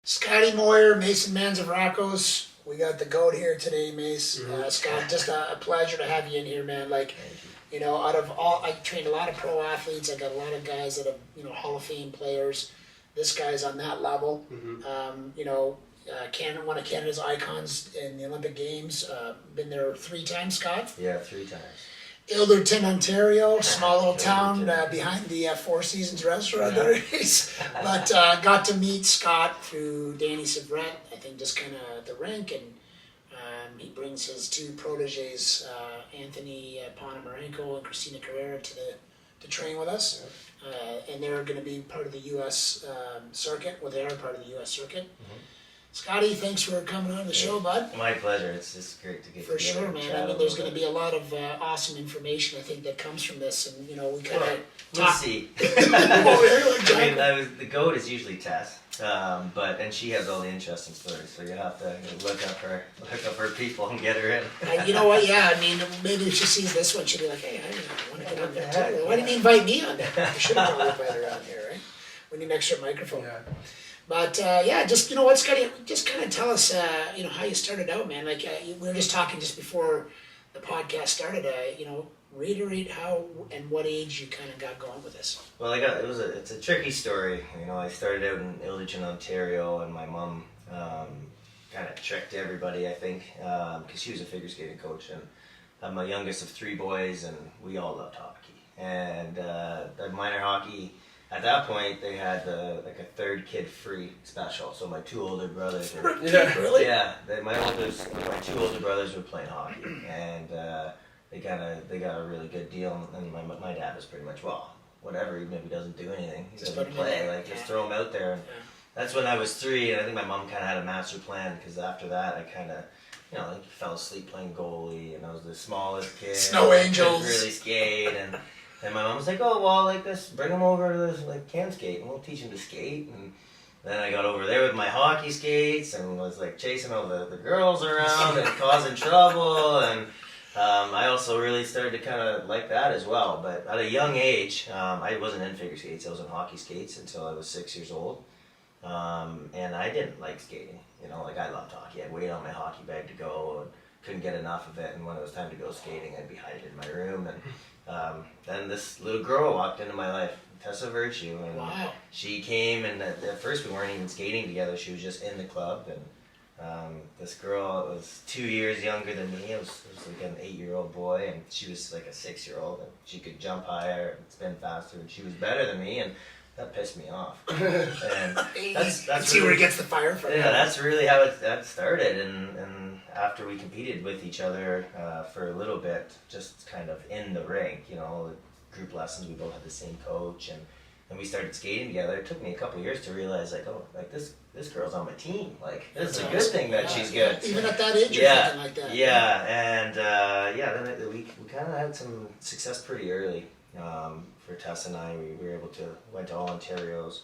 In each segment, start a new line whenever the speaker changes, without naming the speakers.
Scotty Moir, Mason Manzavrakos. We got the GOAT here today, Mace. Scott, just a pleasure to have you in here, man. Like, out of all, I trained a lot of pro athletes. I got a lot of guys that have, Hall of Fame players. This guy's on that level. Canada, one of Canada's icons in the Olympic Games. Been there 3 times, Scott.
Yeah, 3 times.
Ilderton, Ontario, small little town behind the Four Seasons restaurant there is. But got to meet Scott through Danny Sevret, I think just kind of at the rink, and he brings his 2 proteges, Anthony Ponomarenko and Christina Carrera, to train with us. And they're going to be part of the U.S. circuit. Well, they are part of the U.S. circuit. Scotty, thanks for coming on the show, bud.
My pleasure. It's just great to get
for sure, man. I mean, there's going to be a lot of awesome information, I think, that comes from this, and we kind of
we'll see.
Exactly.
I mean, the GOAT is usually Tess, and she has all the interesting stories. So you have to look up her people and get her in.
You know what? Yeah, I mean, maybe if she sees this one, she'll be like, "Hey, I want to get on there too. Why didn't you invite me on there? You should have probably invited her on here, right? We need an extra microphone." Yeah. But just what, Scotty, just kind of tell us, how you started out, man. Like we were just talking just before the podcast started. Reiterate how and what age you kind of got going with this.
Well, it's a tricky story. I started out in Ilderton, Ontario, and my mom kind of tricked everybody, I think, because she was a figure skating coach, and I'm the youngest of 3 boys, and we all loved hockey. And the minor hockey. At that point, they had a 3rd kid free special. So my 2 older brothers were
really?
Yeah, my 2 older brothers were playing hockey, and they got a really good deal. And my dad was pretty much, whatever, even if he doesn't do anything, he doesn't play. Just throw him out there. And that's when I was 3, and I think my mom kind of had a master plan, because after that I kind of. Fell asleep playing goalie, and I was the smallest kid.
Snow Angels.
Couldn't really skate, and my mom was like, bring him over to this, can skate, and we'll teach him to skate. And then I got over there with my hockey skates, and was chasing all the girls around and causing trouble, and I also really started to kind of like that as well. But at a young age, I wasn't in figure skates, I was in hockey skates until I was 6 years old. And I didn't like skating, I loved hockey. I'd wait on my hockey bag to go and couldn't get enough of it. And when it was time to go skating, I'd be hiding in my room. And then this little girl walked into my life, Tessa Virtue, and she came, and at first we weren't even skating together. She was just in the club, and this girl was 2 years younger than me. I was like an 8-year-old boy, and she was like a 6-year-old, and she could jump higher and spin faster, and she was better than me, and that pissed me off. And that's
see where it gets the fire from.
Yeah, that's really how that started. And after we competed with each other for a little bit, just kind of in the rink, group lessons, we both had the same coach, and we started skating together. It took me a couple of years to realize, this girl's on my team. This is a good thing that she's good.
Even at that age, or something like that.
Yeah, and then we kind of had some success pretty early. For Tess and I, we were able to went to all Ontarios,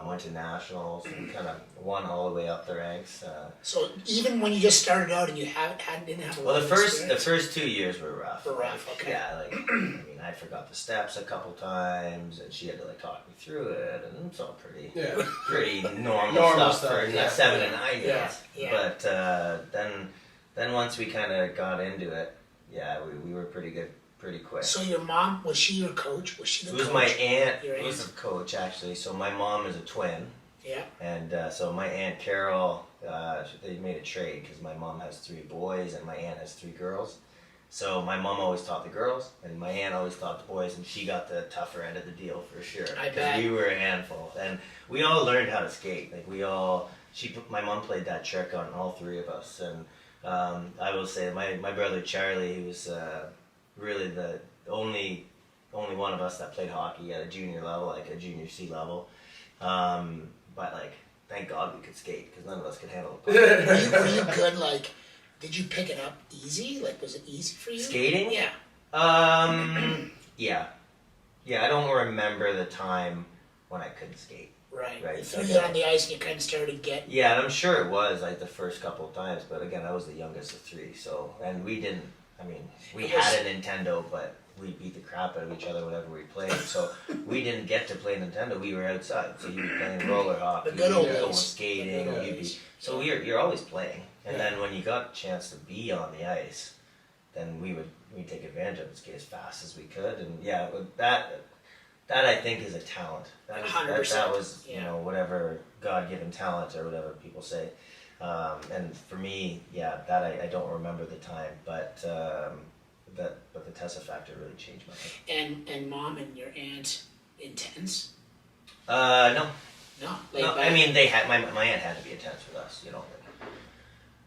went to nationals, and kind of won all the way up the ranks.
So even when you just started out and you didn't have a lot of experience?
The first 2 years were rough.
Okay.
Yeah, I forgot the steps a couple times, and she had to talk me through it, and it's all pretty normal stuff for 7 and 9 years.
Yeah.
But then once we kind of got into it, we were pretty good. Pretty quick.
So your mom, was she your coach? Was she the coach?
It was my aunt who was the coach, actually. So my mom is a twin.
Yeah.
And so my Aunt Carol, they made a trade because my mom has 3 boys and my aunt has 3 girls. So my mom always taught the girls and my aunt always taught the boys, and she got the tougher end of the deal for sure.
I bet.
We were a handful. And we all learned how to skate. My mom played that trick on all 3 of us. And I will say my brother Charlie, he was... really the only one of us that played hockey at a junior level, a junior C level. But thank God we could skate, because none of us could handle it.
Were you good? Did you pick it up easy? Was it easy for you?
Skating?
Yeah.
Yeah, I don't remember the time when I couldn't skate.
Right. You threw it on the ice and you kind of started to get...
Yeah, and I'm sure it was the first couple of times, but again, I was the youngest of 3, and we had a Nintendo, but we beat the crap out of each other whenever we played. So we didn't get to play Nintendo. We were outside, so you'd be playing roller hockey,
The good old
you'd be going
days.
skating,
The good old
you'd be
days.
so you're always playing. And
Yeah.
then when you got a chance to be on the ice, then we'd take advantage of it, skate as fast as we could, and yeah, but that I think is a talent. That
100%,
was you
yeah.
know, whatever God-given talent or whatever people say. And for me, yeah, that I don't remember the time, but the Tessa factor really changed my life.
And mom and your aunt intense?
No,
No.
no. I mean, they had my aunt had to be intense with us. You know, like,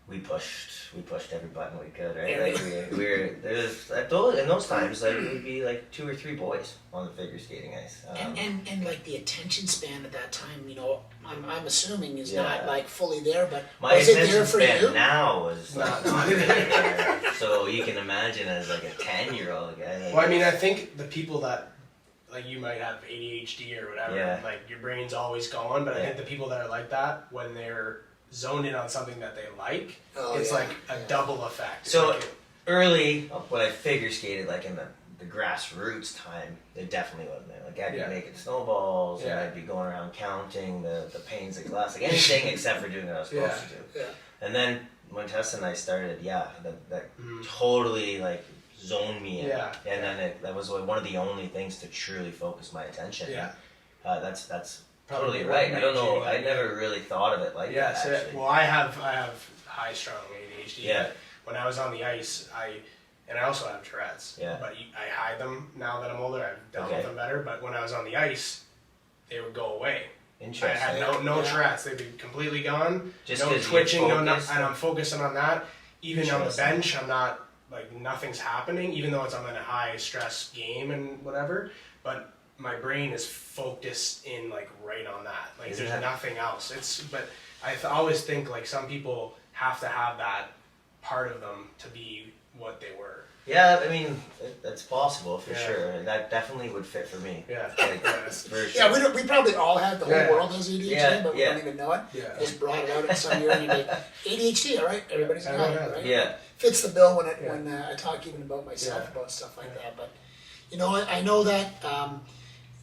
we pushed every button we could, right?
Yeah.
Like we were there's in those times like it would be like 2 or 3 boys on the figure skating ice.
And like the attention span at that time, you know, I'm assuming is
Yeah.
not like fully there, but
My
was it
attention
there for
span
you?
now is not there. So you can imagine as like a 10-year-old guy. Like,
Well, I mean, I think the people that, like, you might have ADHD or whatever,
Yeah.
like your brain's always going, but I
Yeah.
think the people that are like that, when they're zoned in on something that they like,
Oh,
it's
yeah.
like a double effect.
So
Like
early, when I figure skated, like in the grassroots time, it definitely wasn't there. Like I'd be
Yeah.
making snowballs, and
Yeah.
I'd be going around counting the panes of glass, like anything except for doing what I was supposed
Yeah.
to do.
Yeah.
And then when Tessa and I started, that
Mhm.
totally like zoned me in.
Yeah.
And then that was one of the only things to truly focus my attention.
Yeah.
That's totally
Probably
right. I don't
made
know.
you,
I never really thought of it like
yeah,
that.
so,
Actually.
well, I have high strung ADHD.
Yeah.
But when I was on the ice, and I also have Tourette's.
Yeah.
But I hide them now that I'm older. I've dealt
Okay.
with them better. But when I was on the ice, they would go away. I
Interesting.
had no
Yeah.
Tourette's. They'd be completely gone.
Just
no
'cause you're
twitching, and
focused?
I'm focusing on that. Even on the
Interesting.
bench, I'm not like nothing's happening. Even though I'm in a high stress game and whatever, but my brain is focused in like right on that. Like
Isn't
there's
that-
nothing else. But I always think like some people have to have that part of them to be what they were.
Yeah, I mean, that's possible for
Yeah.
sure. And that definitely would fit for me.
Yeah.
Like,
Yeah.
for sure.
Yeah, we probably all have, the whole
Yeah.
world has ADHD,
Yeah,
but we
yeah.
don't even know it.
Yeah.
Just brought it out at some year and you're like, ADHD, all right, everybody's got
Everyone
it,
has it.
right?
Yeah.
Fits the bill when
Yeah.
when I talk even about myself
Yeah.
about stuff like that. But you know, I know that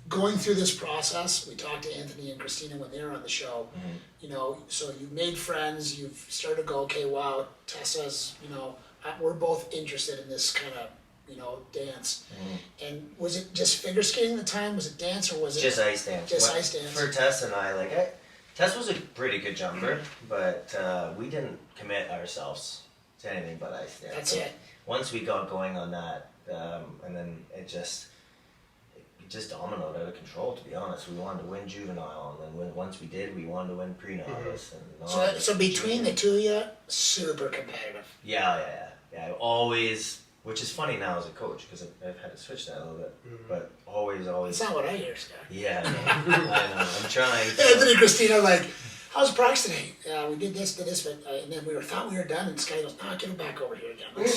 going through this process, we talked to Anthony and Christina when they were on the show.
Mhm.
You know, so you've made friends. You've started to go, okay, wow, Tessa's. You know, we're both interested in this kind of dance. And was it just figure skating at the time? Was it dance or was it
Just ice dance.
Just
What-
ice dance.
For Tess and I, Tess was a pretty good jumper, but we didn't commit ourselves to anything but ice dance.
That's it.
Once we got going on that, and then it just dominoed out of control. To be honest, we wanted to win juvenile, and then once we did, we wanted to win pre-novice. And
So between the two of you, super competitive.
Yeah. I always, which is funny now as a coach because I've had to switch that a little bit, but always.
That's not what I hear, Scott.
Yeah, I know. I'm trying.
Anthony and Christina are like, how's practice today? We did this, but and then thought we were done, and Scotty goes, no, get him back over here again. Let's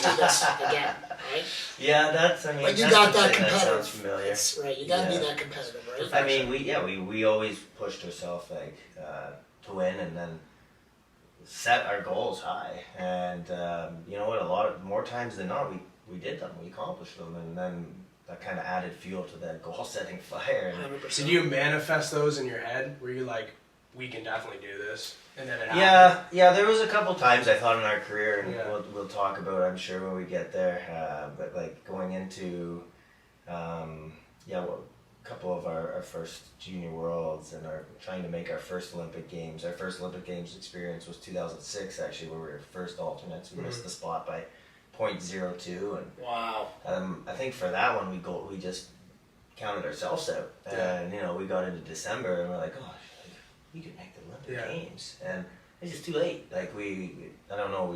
do this again, right?
Yeah, that's. I mean,
But you
that's
got
the
that
thing,
competitive.
That sounds familiar.
That's right. You got to
Yeah.
be that competitive, right?
I mean, we always pushed ourselves to win, and then set our goals high. And you know what? More times than not, we did them. We accomplished them, and then that kind of added fuel to that goal-setting fire. And
100%.
Did you manifest those in your head? Were you like, we can definitely do this, and then it happened?
yeah, there was a couple times I thought in our career, and
Yeah.
we'll talk about it, I'm sure, when we get there. But like going into, a couple of our first junior worlds and trying to make our first Olympic Games. Our first Olympic Games experience was 2006, actually, where we were first alternates. We missed the spot by .02, and
Wow.
I think for that one we just counted ourselves out,
Yeah.
and we got into December and we're like, gosh, we could make the Olympic Games, and it's just too late. Like I don't know,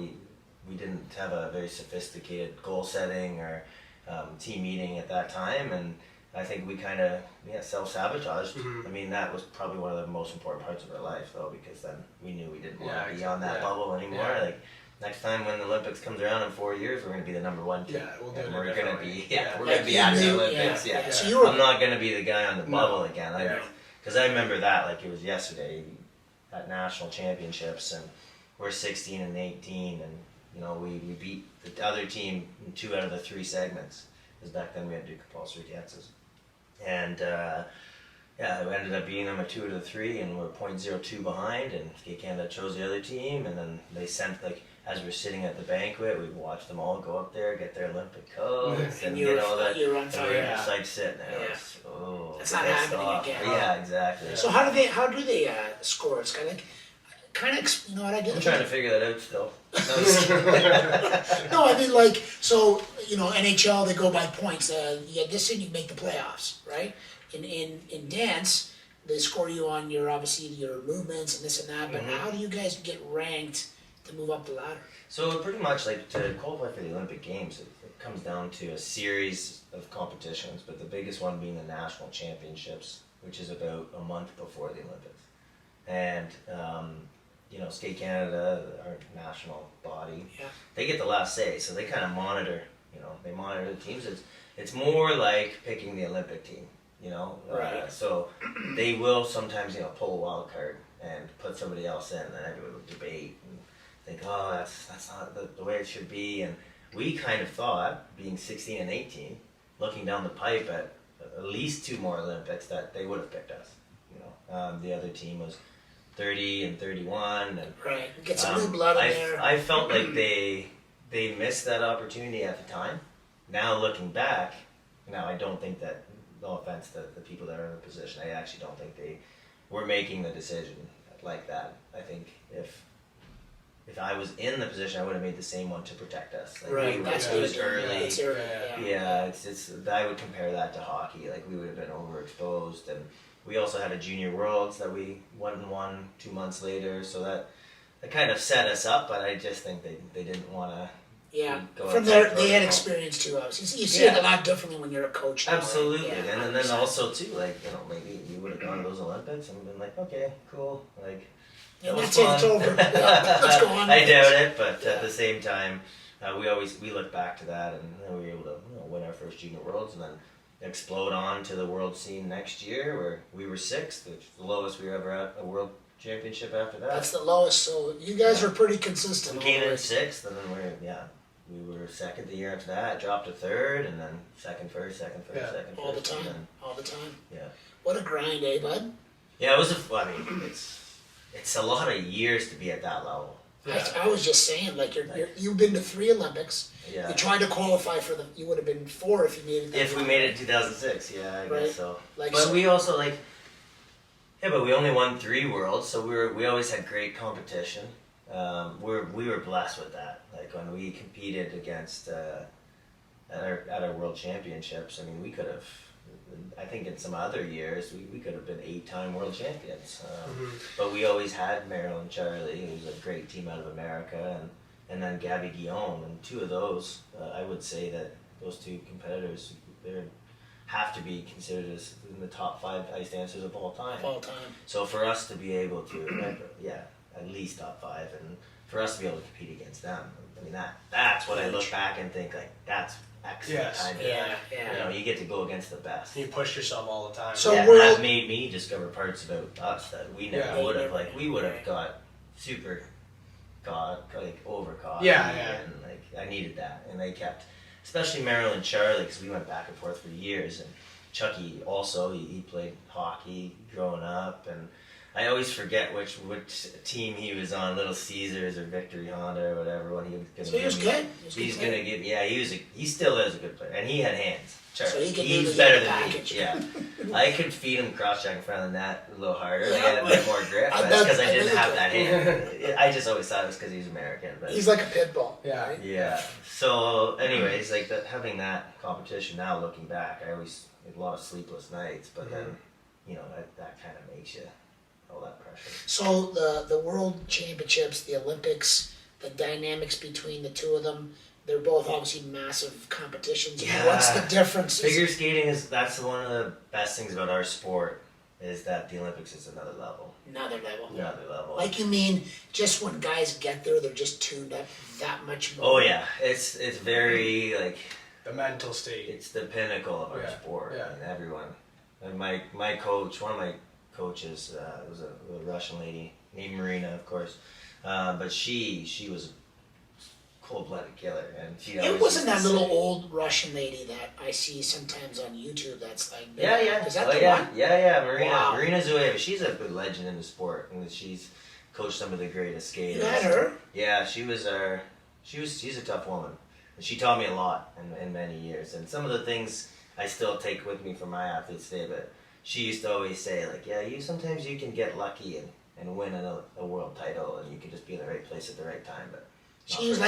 we didn't have a very sophisticated goal setting or team meeting at that time, and I think we kind of self-sabotaged.
Mhm.
I mean, that was probably one of the most important parts of our life, though, because then we knew we didn't want
Yeah,
to be on that
yeah.
bubble anymore.
Yeah.
Like next time when the Olympics comes around in 4 years, we're going to be the number one team.
Yeah, we'll do
and
it
we're
a
going to
different
be
way.
we're
Like
going to be
you
at the
knew-
Olympics.
yeah,
Yeah.
So you were
I'm not going to be the guy on the
No.
bubble again.
Yeah.
Because I remember that like it was yesterday at national championships, and we're 16 and 18, and we beat the other team in 2 out of the 3 segments. Because back then we had to do compulsory dances. And yeah, it ended up being them a 2 out of 3, and we're .02 behind, and Skate Canada chose the other team, and then they sent, like, as we were sitting at the banquet, we watched them all go up there, get their Olympic coats, and get all that.
You're on
And
fire.
we were
Yeah.
just like sitting there,
Yeah.
like, oh,
It's not
pissed
happening
off.
again.
Yeah, exactly.
So how do they score? It's kind of you know what I did?
I'm trying to figure that out still. No, I'm just kidding.
No, I mean like so you know NHL they go by points. You get this in, you make the playoffs, right? In dance they score you on your obviously your movements and this and that. But how do you guys get ranked to move up the ladder?
So pretty much like to qualify for the Olympic Games, it comes down to a series of competitions, but the biggest one being the national championships, which is about a month before the Olympics. And you know, Skate Canada, our national body,
Yeah.
they get the last say, so they kind of monitor. You know, they monitor the teams. It's more like picking the Olympic team. You know,
Right.
so they will sometimes pull a wild card and put somebody else in, and then everyone will debate and think, oh, that's not the way it should be. And we kind of thought, being 16 and 18, looking down the pipe at least 2 more Olympics, that they would have picked us. You know, the other team was 30 and 31, and
Right, get some new blood in there.
I felt like they missed that opportunity at the time. Now looking back, I don't think that. No offense to the people that are in the position, I actually don't think they were making the decision like that. I think if I was in the position, I would have made the same one to protect us. Like,
Right,
we were
that's
exposed
good.
early.
It's early,
Yeah, it's. I would compare that to hockey. Like, we would have been overexposed, and we also had a junior worlds that we won 2 months later. So that kind of set us up. But I just think they didn't want to.
Yeah,
Go
from
outside
there they had
protocol.
experience too. You see it a lot differently when you're a coach. Now, right?
Absolutely,
Yeah,
and then
100%.
also too, like maybe we would have gone to those Olympics and been like, okay, cool, like
And
that was
that's it, it's
fun.
over. Yeah, let's go on.
I
with
doubt
this.
it, but at the same time, we look back to that, and then we were able to win our first junior worlds, and then explode on to the world scene next year, where we were 6th, which is the lowest we were ever at a world championship after that.
That's the lowest. So you guys were pretty consistent.
We came in
always.
6th, and then we were 2nd the year after that, dropped to 3rd, and then 2nd first, 2nd first,
Yeah.
2nd first.
all the
and
time,
then-
all the time.
yeah.
What a grind, eh, bud?
Yeah, it was it's a lot of years to be at that level.
I was just saying, like you've been to 3 Olympics.
Yeah.
You tried to qualify for them. You would have been 4 if you made it. that
If we
far.
made it in 2006, yeah, I
Right.
guess so.
Like,
But
so-
we also but we only won 3 worlds, so we always had great competition. We were blessed with that. Like when we competed against at our world championships, I mean, we could have. I think in some other years we could have been 8-time world champions, but we always had Marilyn Charlie, who's a great team out of America, and then Gabby Guillaume, and 2 of those, I would say that those 2 competitors have to be considered as in the top 5 ice dancers of all time.
all time.
So for us to be able to, at least top 5, and for us to be able to compete against them, I mean that's what I look back and think like that's excellent
Yes.
time.
Yeah.
You get to go against the best.
You push yourself all the time.
So
yeah,
we're-
that made me discover parts about us that we never
Yeah.
would have. Like we would have got super overcaught.
Yeah.
And like I needed that, and they kept, especially Marilyn Charlie, because we went back and forth for years, and Chucky also he played hockey growing up, and I always forget which team he was on, Little Caesars or Victory Honda or whatever. When he was gonna
So he was
give me-
good.
He's gonna give. Yeah, he still is a good player, and he had hands. Charlie.
So he could do
He's
the
better than
package.
me. Yeah, I could feed him cross check in front of the net a little harder.
Yeah.
I had a bit more grip,
I
but that's
bet-
because I
I
didn't
bet
have
you
that hand. I just always thought it was because he was American. But
He's like a pit bull.
Yeah.
Right?
yeah. So, anyways, like having that competition now, looking back, I always had a lot of sleepless nights. But then, that kind of makes you all that pressure.
So the World Championships, the Olympics, the dynamics between the 2 of them, they're both obviously massive competitions.
Yeah.
What's the difference?
Figure skating that's one of the best things about our sport is that the Olympics is another level.
Another level.
Another level.
Like you mean, just when guys get there, they're just tuned up that much more.
Oh yeah, it's very like
The mental state.
it's the pinnacle of our
Yeah,
sport.
yeah.
And everyone, and my coach, one of my coaches was a Russian lady named Marina, of course, but she was cold-blooded killer, and she
It
always
wasn't
used
that
to
little
say-
old Russian lady that I see sometimes on YouTube that's like,
Yeah.
is that
Oh,
the
yeah.
one?
Yeah. Marina.
Wow.
Marina Zueva. She's a good legend in the sport, and she's coached some of the greatest skaters.
You had her?
Yeah, she's a tough woman. And she taught me a lot in many years. And some of the things I still take with me from my athletes today, but she used to always say, like, yeah, sometimes you can get lucky and win a world title, and you can just be in the right place at the right time, but
She looks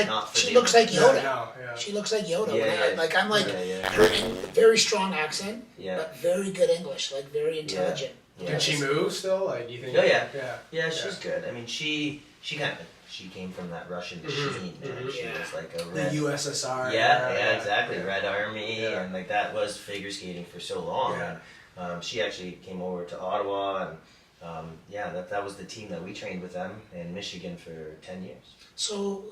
like Yoda.
Yeah.
She looks like Yoda.
Yeah.
Like I'm like
Yeah.
her very strong accent,
Yeah.
but very good English, like very intelligent.
Yeah.
Can she move still? Like, do you think?
Oh, yeah.
Yeah.
Yeah, she's good. I mean, she came from that Russian machine.
Mhm.
She
Yeah.
was like a
The
red.
USSR.
Yeah, exactly.
Yeah.
Red Army,
Yeah.
and like that was figure skating for so long.
Yeah.
And, she actually came over to Ottawa, and that was the team that we trained with them in Michigan for 10 years.
So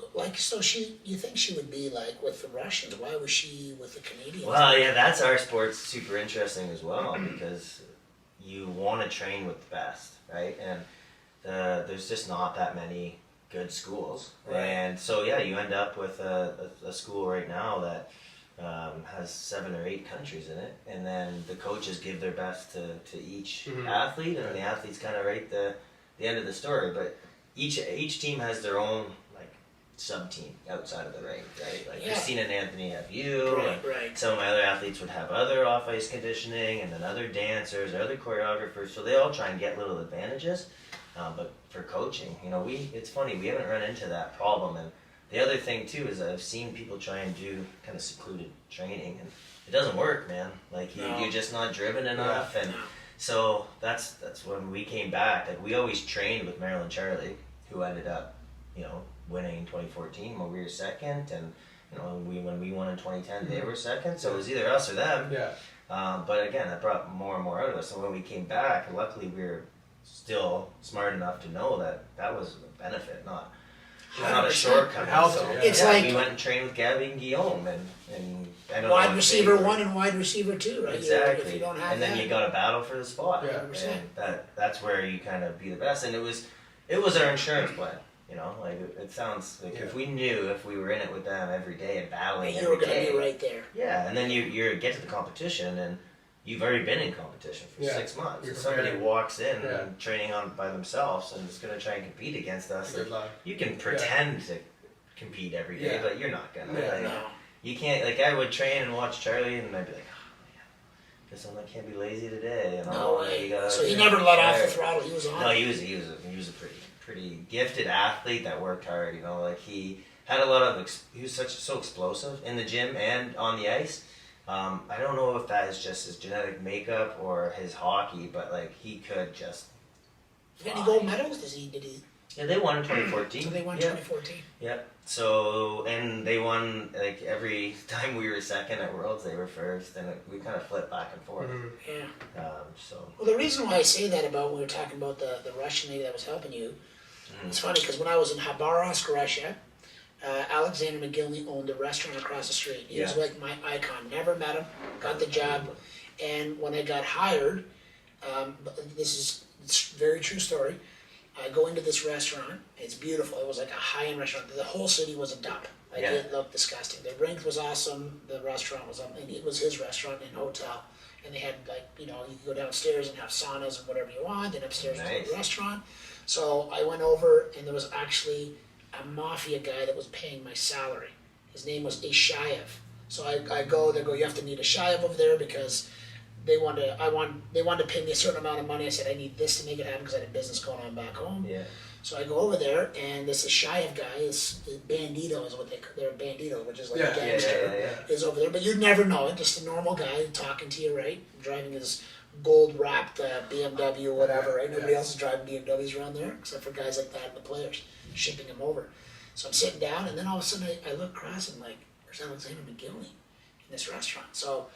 you think she would be like with the Russians? Why was she with the Canadians?
Well, yeah, that's our sport's super interesting as well because you want to train with the best, right? And there's just not that many good schools,
Right.
and so yeah, you end up with a school right now that has 7 or 8 countries in it, and then the coaches give their best to each
Mhm.
athlete, and the athletes kind of rate the end of the story. But each team has their own like sub team outside of the rink, right? Like
Yeah.
Christina and Anthony have you, and
Right.
some of my other athletes would have other off ice conditioning, and then other dancers, other choreographers. So they all try and get little advantages. But for coaching, it's funny, we haven't run into that problem. And the other thing too is I've seen people try and do kind of secluded training, and it doesn't work, man. Like
No.
you're just not driven enough, and
No.
so that's when we came back. Like we always trained with Marilyn Charlie, who ended up, winning in 2014 when we were second, and when we won in 2010, they were second. So it was either us or them.
Yeah.
But again, that brought more and more out of us. So when we came back, luckily we were still smart enough to know that was a benefit, not a
100%.
shortcoming.
Helped,
So,
yeah.
It's like-
we went and trained with Gabby and Guillaume, and I don't know
Wide
if
receiver
they were-
1 and wide receiver 2, right?
Exactly.
If you don't have
and then
that.
you got to battle for the spot.
Yeah.
100%.
And that's where you kind of be the best. And it was our insurance plan. Like it sounds like
Yeah.
if we knew if we were in it with them every day and battling
you were
every
going to
day.
be right there.
Yeah, and then you get to the competition and you've already been in competition for
Yeah.
6 months.
You're
If somebody
prepared.
walks in
Yeah.
and training on by themselves and is going to try and compete against us,
Good luck.
you can pretend to compete every day,
Yeah.
but you're not gonna.
Yeah.
Like,
No.
you can't. Like I would train and watch Charlie, and I'd be like, oh man, guess I can't be lazy today.
No
Like,
way.
you gotta
So he
be
never let off the
prepared.
throttle. He was on.
No, he was a pretty gifted athlete that worked hard. Like he had a lot of. He was so explosive in the gym and on the ice. I don't know if that is just his genetic makeup or his hockey, but like he could just.
Did any gold medals? Did he?
Yeah, they won in 2014.
So they won
Yeah.
2014.
Yep. So, and they won, like, every time we were second at Worlds, they were first, and we kind of flipped back and forth.
Mhm.
Yeah.
So,
Well, the reason why I say that about when we were talking about the Russian lady that was helping you, it's funny because when I was in Khabarovsk, Russia, Alexander McGillney owned a restaurant across the street. He was
Yeah.
like my icon. Never met him, got the job, and when I got hired, this is it's a very true story. I go into this restaurant. It's beautiful. It was like a high-end restaurant. The whole city was a dump. Like
Yeah.
it looked disgusting. The rink was awesome. The restaurant was and it was his restaurant and hotel. And they had you could go downstairs and have saunas and whatever you want. And upstairs was
Nice.
the restaurant. So I went over and there was actually a mafia guy that was paying my salary. His name was Ishayev. So I go. They go. You have to meet Ishayev over there because they wanted to pay me a certain amount of money. I said I need this to make it happen because I had a business going on back home.
yeah.
So I go over there, and this Ishayev guy is bandito, is what they're a bandito, which is like a
Yeah,
gangster,
yeah.
is over there. But you'd never know it. Just a normal guy talking to you, right? Driving his gold wrapped BMW or whatever, right? Nobody
Yeah.
else is driving BMWs around there except for guys like that and the players shipping them over. So I'm sitting down, and then all of a sudden I look across and like, there's Alexander McGillney in this restaurant. So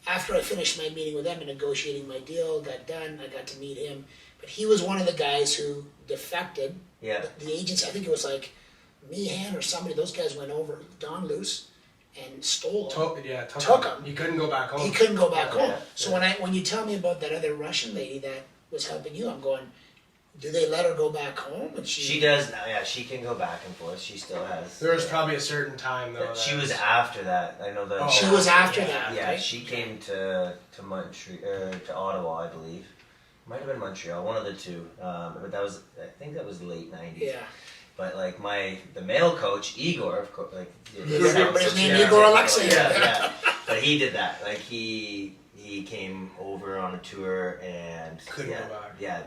after I finished my meeting with them and negotiating my deal, got done, I got to meet him. But he was one of the guys who defected.
Yeah.
The agents, I think it was like Meehan or somebody, those guys went over, Don Luce, and stole him.
Took
him.
He couldn't go back home.
He couldn't go back home.
Yeah,
So when you tell me about that other Russian lady that was helping you, I'm going, do they let her go back home? And
She does now, yeah. She can go back and forth. She still has.
There was probably a certain time though.
She was after that. I know that.
Oh.
She was after that,
Yeah,
right?
she came to Montreal, to Ottawa, I believe. Might have been Montreal, one of the two. But that was, I think that was late '90s.
Yeah.
But like the male coach Igor, of course, like
His name
Yeah.
Igor Alexei.
yeah. But he did that. Like he came over on a tour and
Couldn't go back.
Yeah,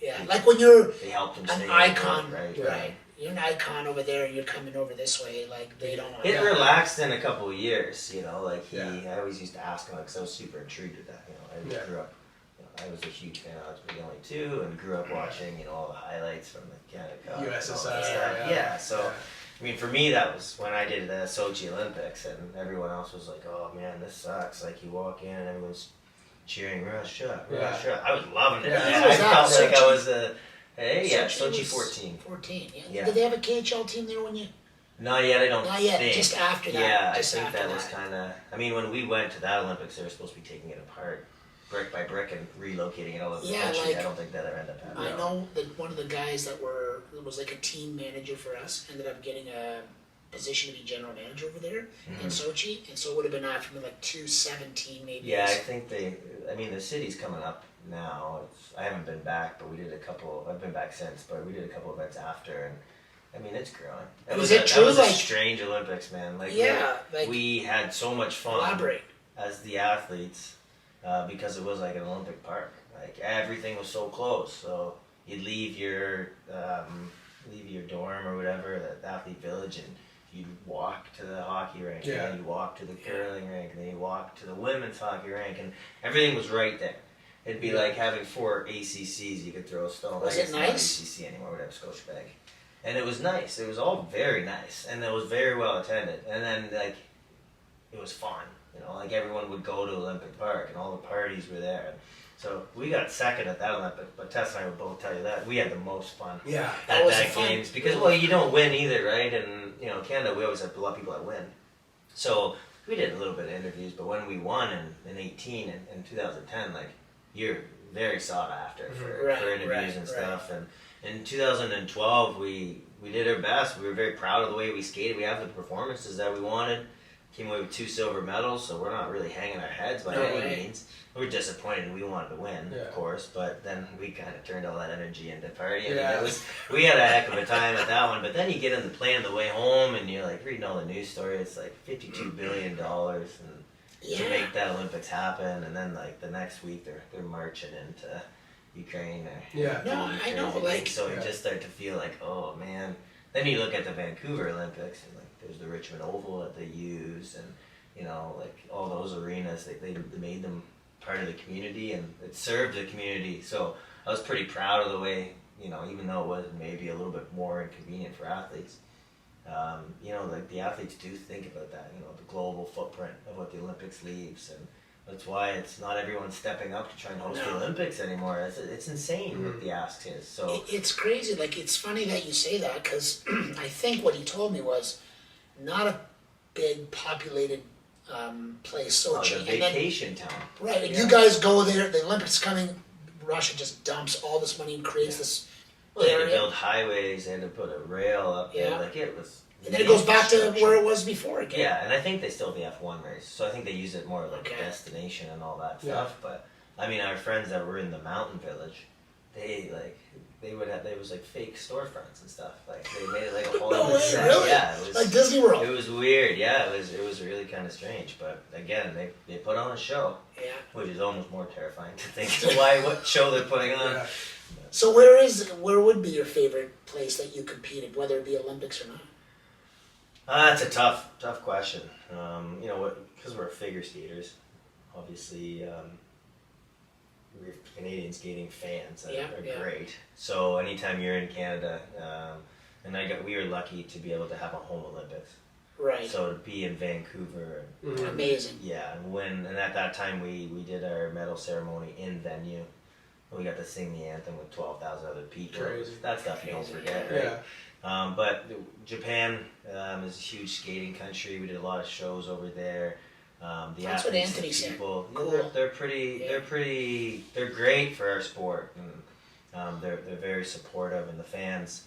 Yeah, like when you're
they helped him
an
stay
icon,
over, right?
right? You're an icon over there, and you're coming over this way. Like they don't.
It relaxed in a couple of years, like
Yeah.
I always used to ask him because I was super intrigued with that. I grew up, I was a huge fan of the only two, and grew up watching, all the highlights from the Canada Cup, and all that
USSR,
stuff.
yeah.
So, I mean, for me, that was when I did the Sochi Olympics, and everyone else was like, "Oh man, this sucks!" Like you walk in, and everyone's cheering Russia, Russia. I was loving it.
Yeah.
Yeah,
When was
I
that?
felt like I
Sochi?
was a. Hey, yeah, Sochi
was
14.
14. Yeah.
Yeah.
Did they have a KHL team there when you?
Not yet, I don't
Not yet.
think.
Just after that.
Yeah,
just
I think
after
that was kind of. I mean, when we went to that Olympics, they were supposed to be taking it apart, brick by brick, and relocating it all over the
Yeah,
country.
like,
I don't think that ever ended up happening.
I know that one of the guys that was like a team manager for us ended up getting a position to be general manager over there in Sochi, and so it would have been after like 2017 maybe.
Yeah, I think I mean, the city's coming up now. I haven't been back, but we did a couple. I've been back since, but we did a couple events after, and I mean, it's growing. That was
it true,
that was
like-
a strange Olympics, man. Like,
Yeah, like-
we had so much fun
Elaborate.
as the athletes because it was like an Olympic park. Like everything was so close. So you'd leave your dorm or whatever, the athlete village, and you'd walk to the hockey rink, and then you walk to the curling rink, and then you walk to the women's hockey rink, and everything was right there. It'd be like having 4 ACCs you could throw a stone.
Was
I guess
it
not
nice?
ACC anymore, whatever, Scotiabank. And it was nice. It was all very nice, and it was very well attended. And then like, it was fun. Like everyone would go to Olympic Park, and all the parties were there. So we got second at that Olympic, but Tess and I would both tell you that we had the most fun
Yeah.
That
at
was
that
fun.
games because you don't win either, right? And Canada, we always have a lot of people that win. So we did a little bit of interviews, but when we won in 18 and in 2010, like you're very sought after for interviews and stuff. And in 2012, we did our best. We were very proud of the way we skated. We have the performances that we wanted. Came away with 2 silver medals, so we're not really hanging our heads by any means. We're disappointed. We wanted to win, of course, but then we kind of turned all that energy into partying.
Yeah.
And we had a heck of a time at that one. But then you get in the plane on the way home, and you're like reading all the news stories. It's like $52 billion to make that Olympics happen, and then like the next week they're marching into Ukraine.
No, I know, like-
so you just start to feel like, oh man. Then you look at the Vancouver Olympics, and like there's the Richmond Oval that they use, and like all those arenas, they made them part of the community, and it served the community. So I was pretty proud of the way, even though it was maybe a little bit more inconvenient for athletes. Like the athletes do think about that, the global footprint of what the Olympics leaves, and that's why it's not everyone stepping up to try and host the Olympics anymore. It's insane what the ask is. So
It's crazy. Like, it's funny that you say that, because I think what he told me was not a big populated place,
oh,
Sochi.
it's a vacation town.
Right, and you guys go there, the Olympics coming, Russia just dumps all this money and creates this
Well, they had to
area.
build highways. They had to put a rail up there.
Yeah.
Like it was.
And then it goes back to
infrastructure.
where it was before again.
Yeah, and I think they still have the F1 race, so I think they use it more like
Okay.
a destination and all that stuff. But I mean, our friends that were in the mountain village, they would have, there was like fake storefronts and stuff. Like they made it like a Hollywood
No way,
set.
really?
Yeah, it was
Like Disney World.
It was weird. Yeah, it was really kind of strange. But again, they put on a show,
Yeah.
which is almost more terrifying to think what show they're putting on.
Yeah.
So where would be your favorite place that you competed, whether it be Olympics or not?
That's a tough question. Because we're figure skaters, obviously, we're Canadian skating fans are great. So anytime you're in Canada, and we were lucky to be able to have a home Olympics.
Right.
So to be in Vancouver,
Amazing.
yeah, and at that time we did our medal ceremony in venue. We got to sing the anthem with 12,000 other people.
Crazy.
That stuff you don't
Crazy,
forget, right? But Japan is a huge skating country. We did a lot of shows over there. The
That's what
athletes,
Anthony
the
said.
people,
Cool.
they're pretty. They're great for our sport. And They're very supportive, and the fans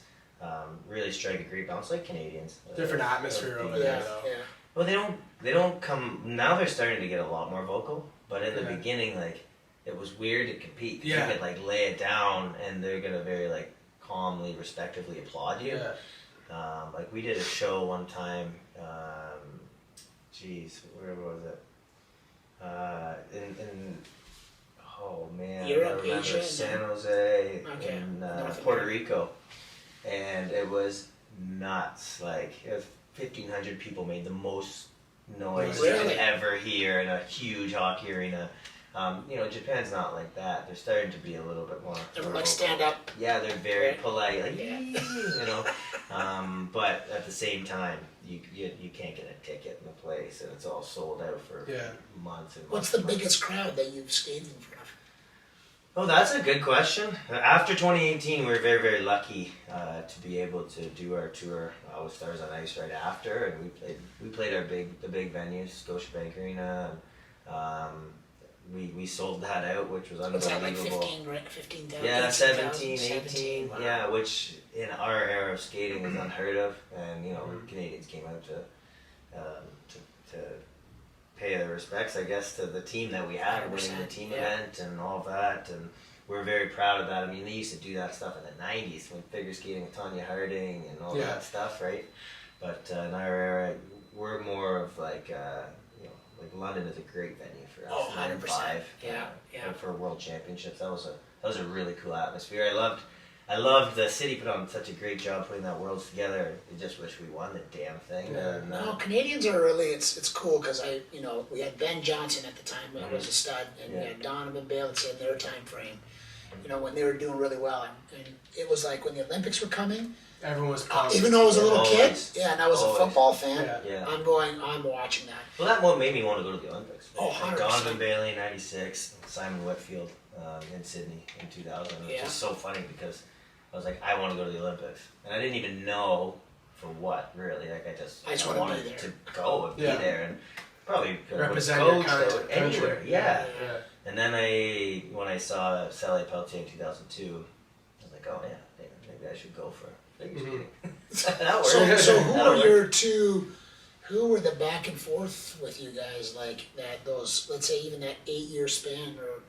really strike a great balance, like Canadians.
Different atmosphere over there, though.
Yeah.
Well, they don't come now. They're starting to get a lot more vocal, but in the
Yeah.
beginning, like it was weird to compete. 'Cause
Yeah.
you could like lay it down, and they're gonna very like calmly, respectively applaud you.
Yeah.
Like we did a show one time. Where was it? In oh man,
Europe,
I remember
Asia,
San Jose,
Okay.
in
North
Puerto
America.
Rico, and it was nuts. Like it was 1,500 people made the most noise you
Really?
could ever hear in a huge hockey arena. Japan's not like that. They're starting to be a little bit more.
Everyone
more
like
vocal.
stand up.
Yeah, they're very
Right.
polite, like
Yeah.
But at the same time, you can't get a ticket in the place, and it's all sold out for
Yeah.
months and months.
What's the
and months.
biggest crowd that you've skated in front of?
Oh, that's a good question. After 2018, we were very, very lucky to be able to do our tour with Stars on Ice right after, and we played the big venues, Scotiabank Arena, and we sold that out, which was
What's that, like
unbelievable.
15,000?
Yeah, 17,
17,
18,
wow.
yeah, which in our era of skating was unheard of, and Canadians came out to pay their respects, I guess, to the team that we had, winning the
100%,
team
yeah.
event and all of that, and we're very proud of that. I mean, they used to do that stuff in the 90s when figure skating with Tanya Harding and all
Yeah.
that stuff, right? But in our era, we're more of like London is a great venue for us.
Oh, 100%.
95,
Yeah.
for World Championships. That was a really cool atmosphere. I loved the city put on such a great job putting that Worlds together. I just wish we won the damn thing.
Yeah.
And,
No, Canadians are really, it's cool because we had Ben Johnson at the time that was a stud, and we
Yeah.
had Donovan Bailey in their time frame, when they were doing really well. And it was like when the Olympics were coming,
Everyone was pumped.
even though I was a little kid,
Always.
and I was a
Always.
football fan,
Yeah.
Yeah.
I'm watching that.
Well, that one made me want to go to the Olympics.
Oh,
Like
100%.
Donovan Bailey in '96, Simon Whitfield in Sydney in 2000. It was
Yeah.
just so funny because I was like, I want to go to the Olympics, and I didn't even know for what really. Like I just
wanna be
wanted
there.
to go and
Yeah.
be there, and probably could have
Represent your
coached
country.
out anywhere. Yeah.
Yeah.
And then when I saw Sally Peltier in 2002, I was like, oh yeah, maybe I should go for figure skating. That worked.
So who
That'll
were
work.
your two? Who were the back and forth with you guys like that? Those, let's say, even that 8-year span or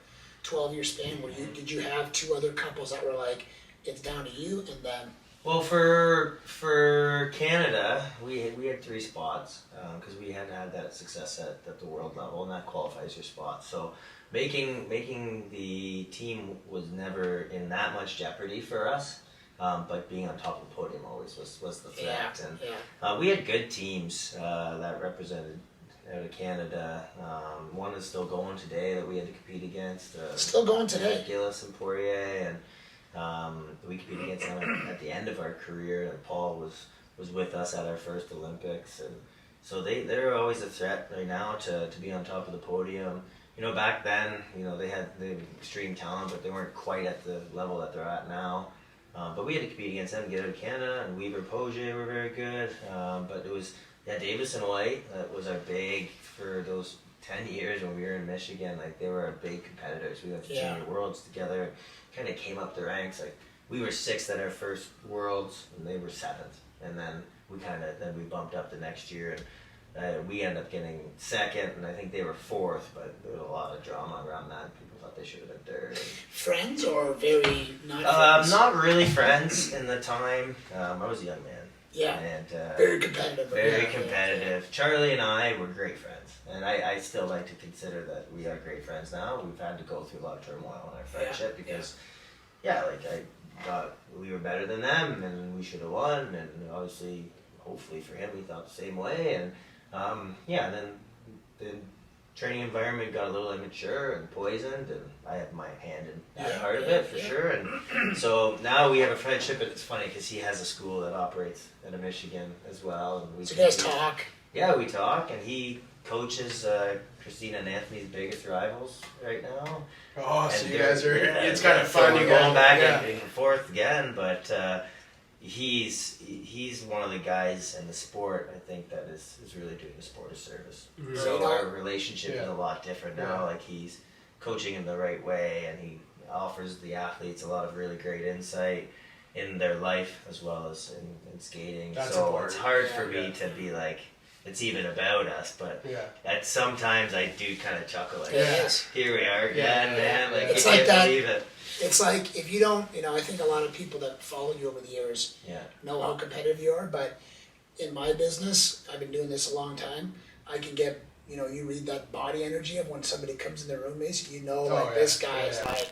12-year span. Did you have two other couples that were like, it's down to you and them?
Well, for Canada, we had 3 spots because we hadn't had that success at the world level, and that qualifies your spot. So making the team was never in that much jeopardy for us, but being on top of the podium always was the threat. And we had good teams that represented out of Canada. One is still going today that we had to compete against.
Still going today.
Gillis and Poirier, and we competed against them at the end of our career. And Paul was with us at our first Olympics, and so they're always a threat right now to be on top of the podium. Back then, they had extreme talent, but they weren't quite at the level that they're at now. But we had to compete against them to get out of Canada, and Weaver Pogier were very good. But it was Davis and White that was our big for those 10 years when we were in Michigan. Like they were our big competitors. We went to Junior Worlds together, kind of came up the ranks. Like we were 6th at our first Worlds, and they were 7th. And then we bumped up the next year, and we ended up getting 2nd, and I think they were 4th. But there was a lot of drama around that. People thought they should have been 3rd.
Friends or very not friends?
Not really friends in the time. I was a young man.
Yeah.
And
Very competitive.
very
Yeah,
competitive. Charlie and I were great friends, and I still like to consider that we are great friends now. We've had to go through a lot of turmoil in our friendship because, like I thought we were better than them, and we should have won, and obviously, hopefully for him, he thought the same way, and then the training environment got a little immature and poisoned, and I had my hand in that part of it for sure. And so now we have a friendship, and it's funny because he has a school that operates out of Michigan as well. And we
So you guys talk?
Yeah, we talk, and he coaches Christina and Anthony's biggest rivals right now.
Oh, so
And
you guys are, it's
yeah,
kind of fun.
So
You
we're
guys,
going back and forth again, but he's one of the guys in the sport, I think, that is really doing the sport a service.
Mhm.
So our relationship is
Yeah.
a lot different
Yeah.
now. Like he's coaching in the right way, and offers the athletes a lot of really great insight in their life as well as in skating.
That's
so
important.
it's hard for
Yeah.
me to be like, it's even about us, but
Yeah.
at sometimes I do kind of chuckle like,
It is.
here we are again, man. Like,
It's
you
like
can't
that-
believe it.
It's like if you don't, I think a lot of people that follow you over the years
Yeah.
know how competitive you are, but in my business, I've been doing this a long time, I can get, you read that body energy of when somebody comes in the room, basically, this guy is like,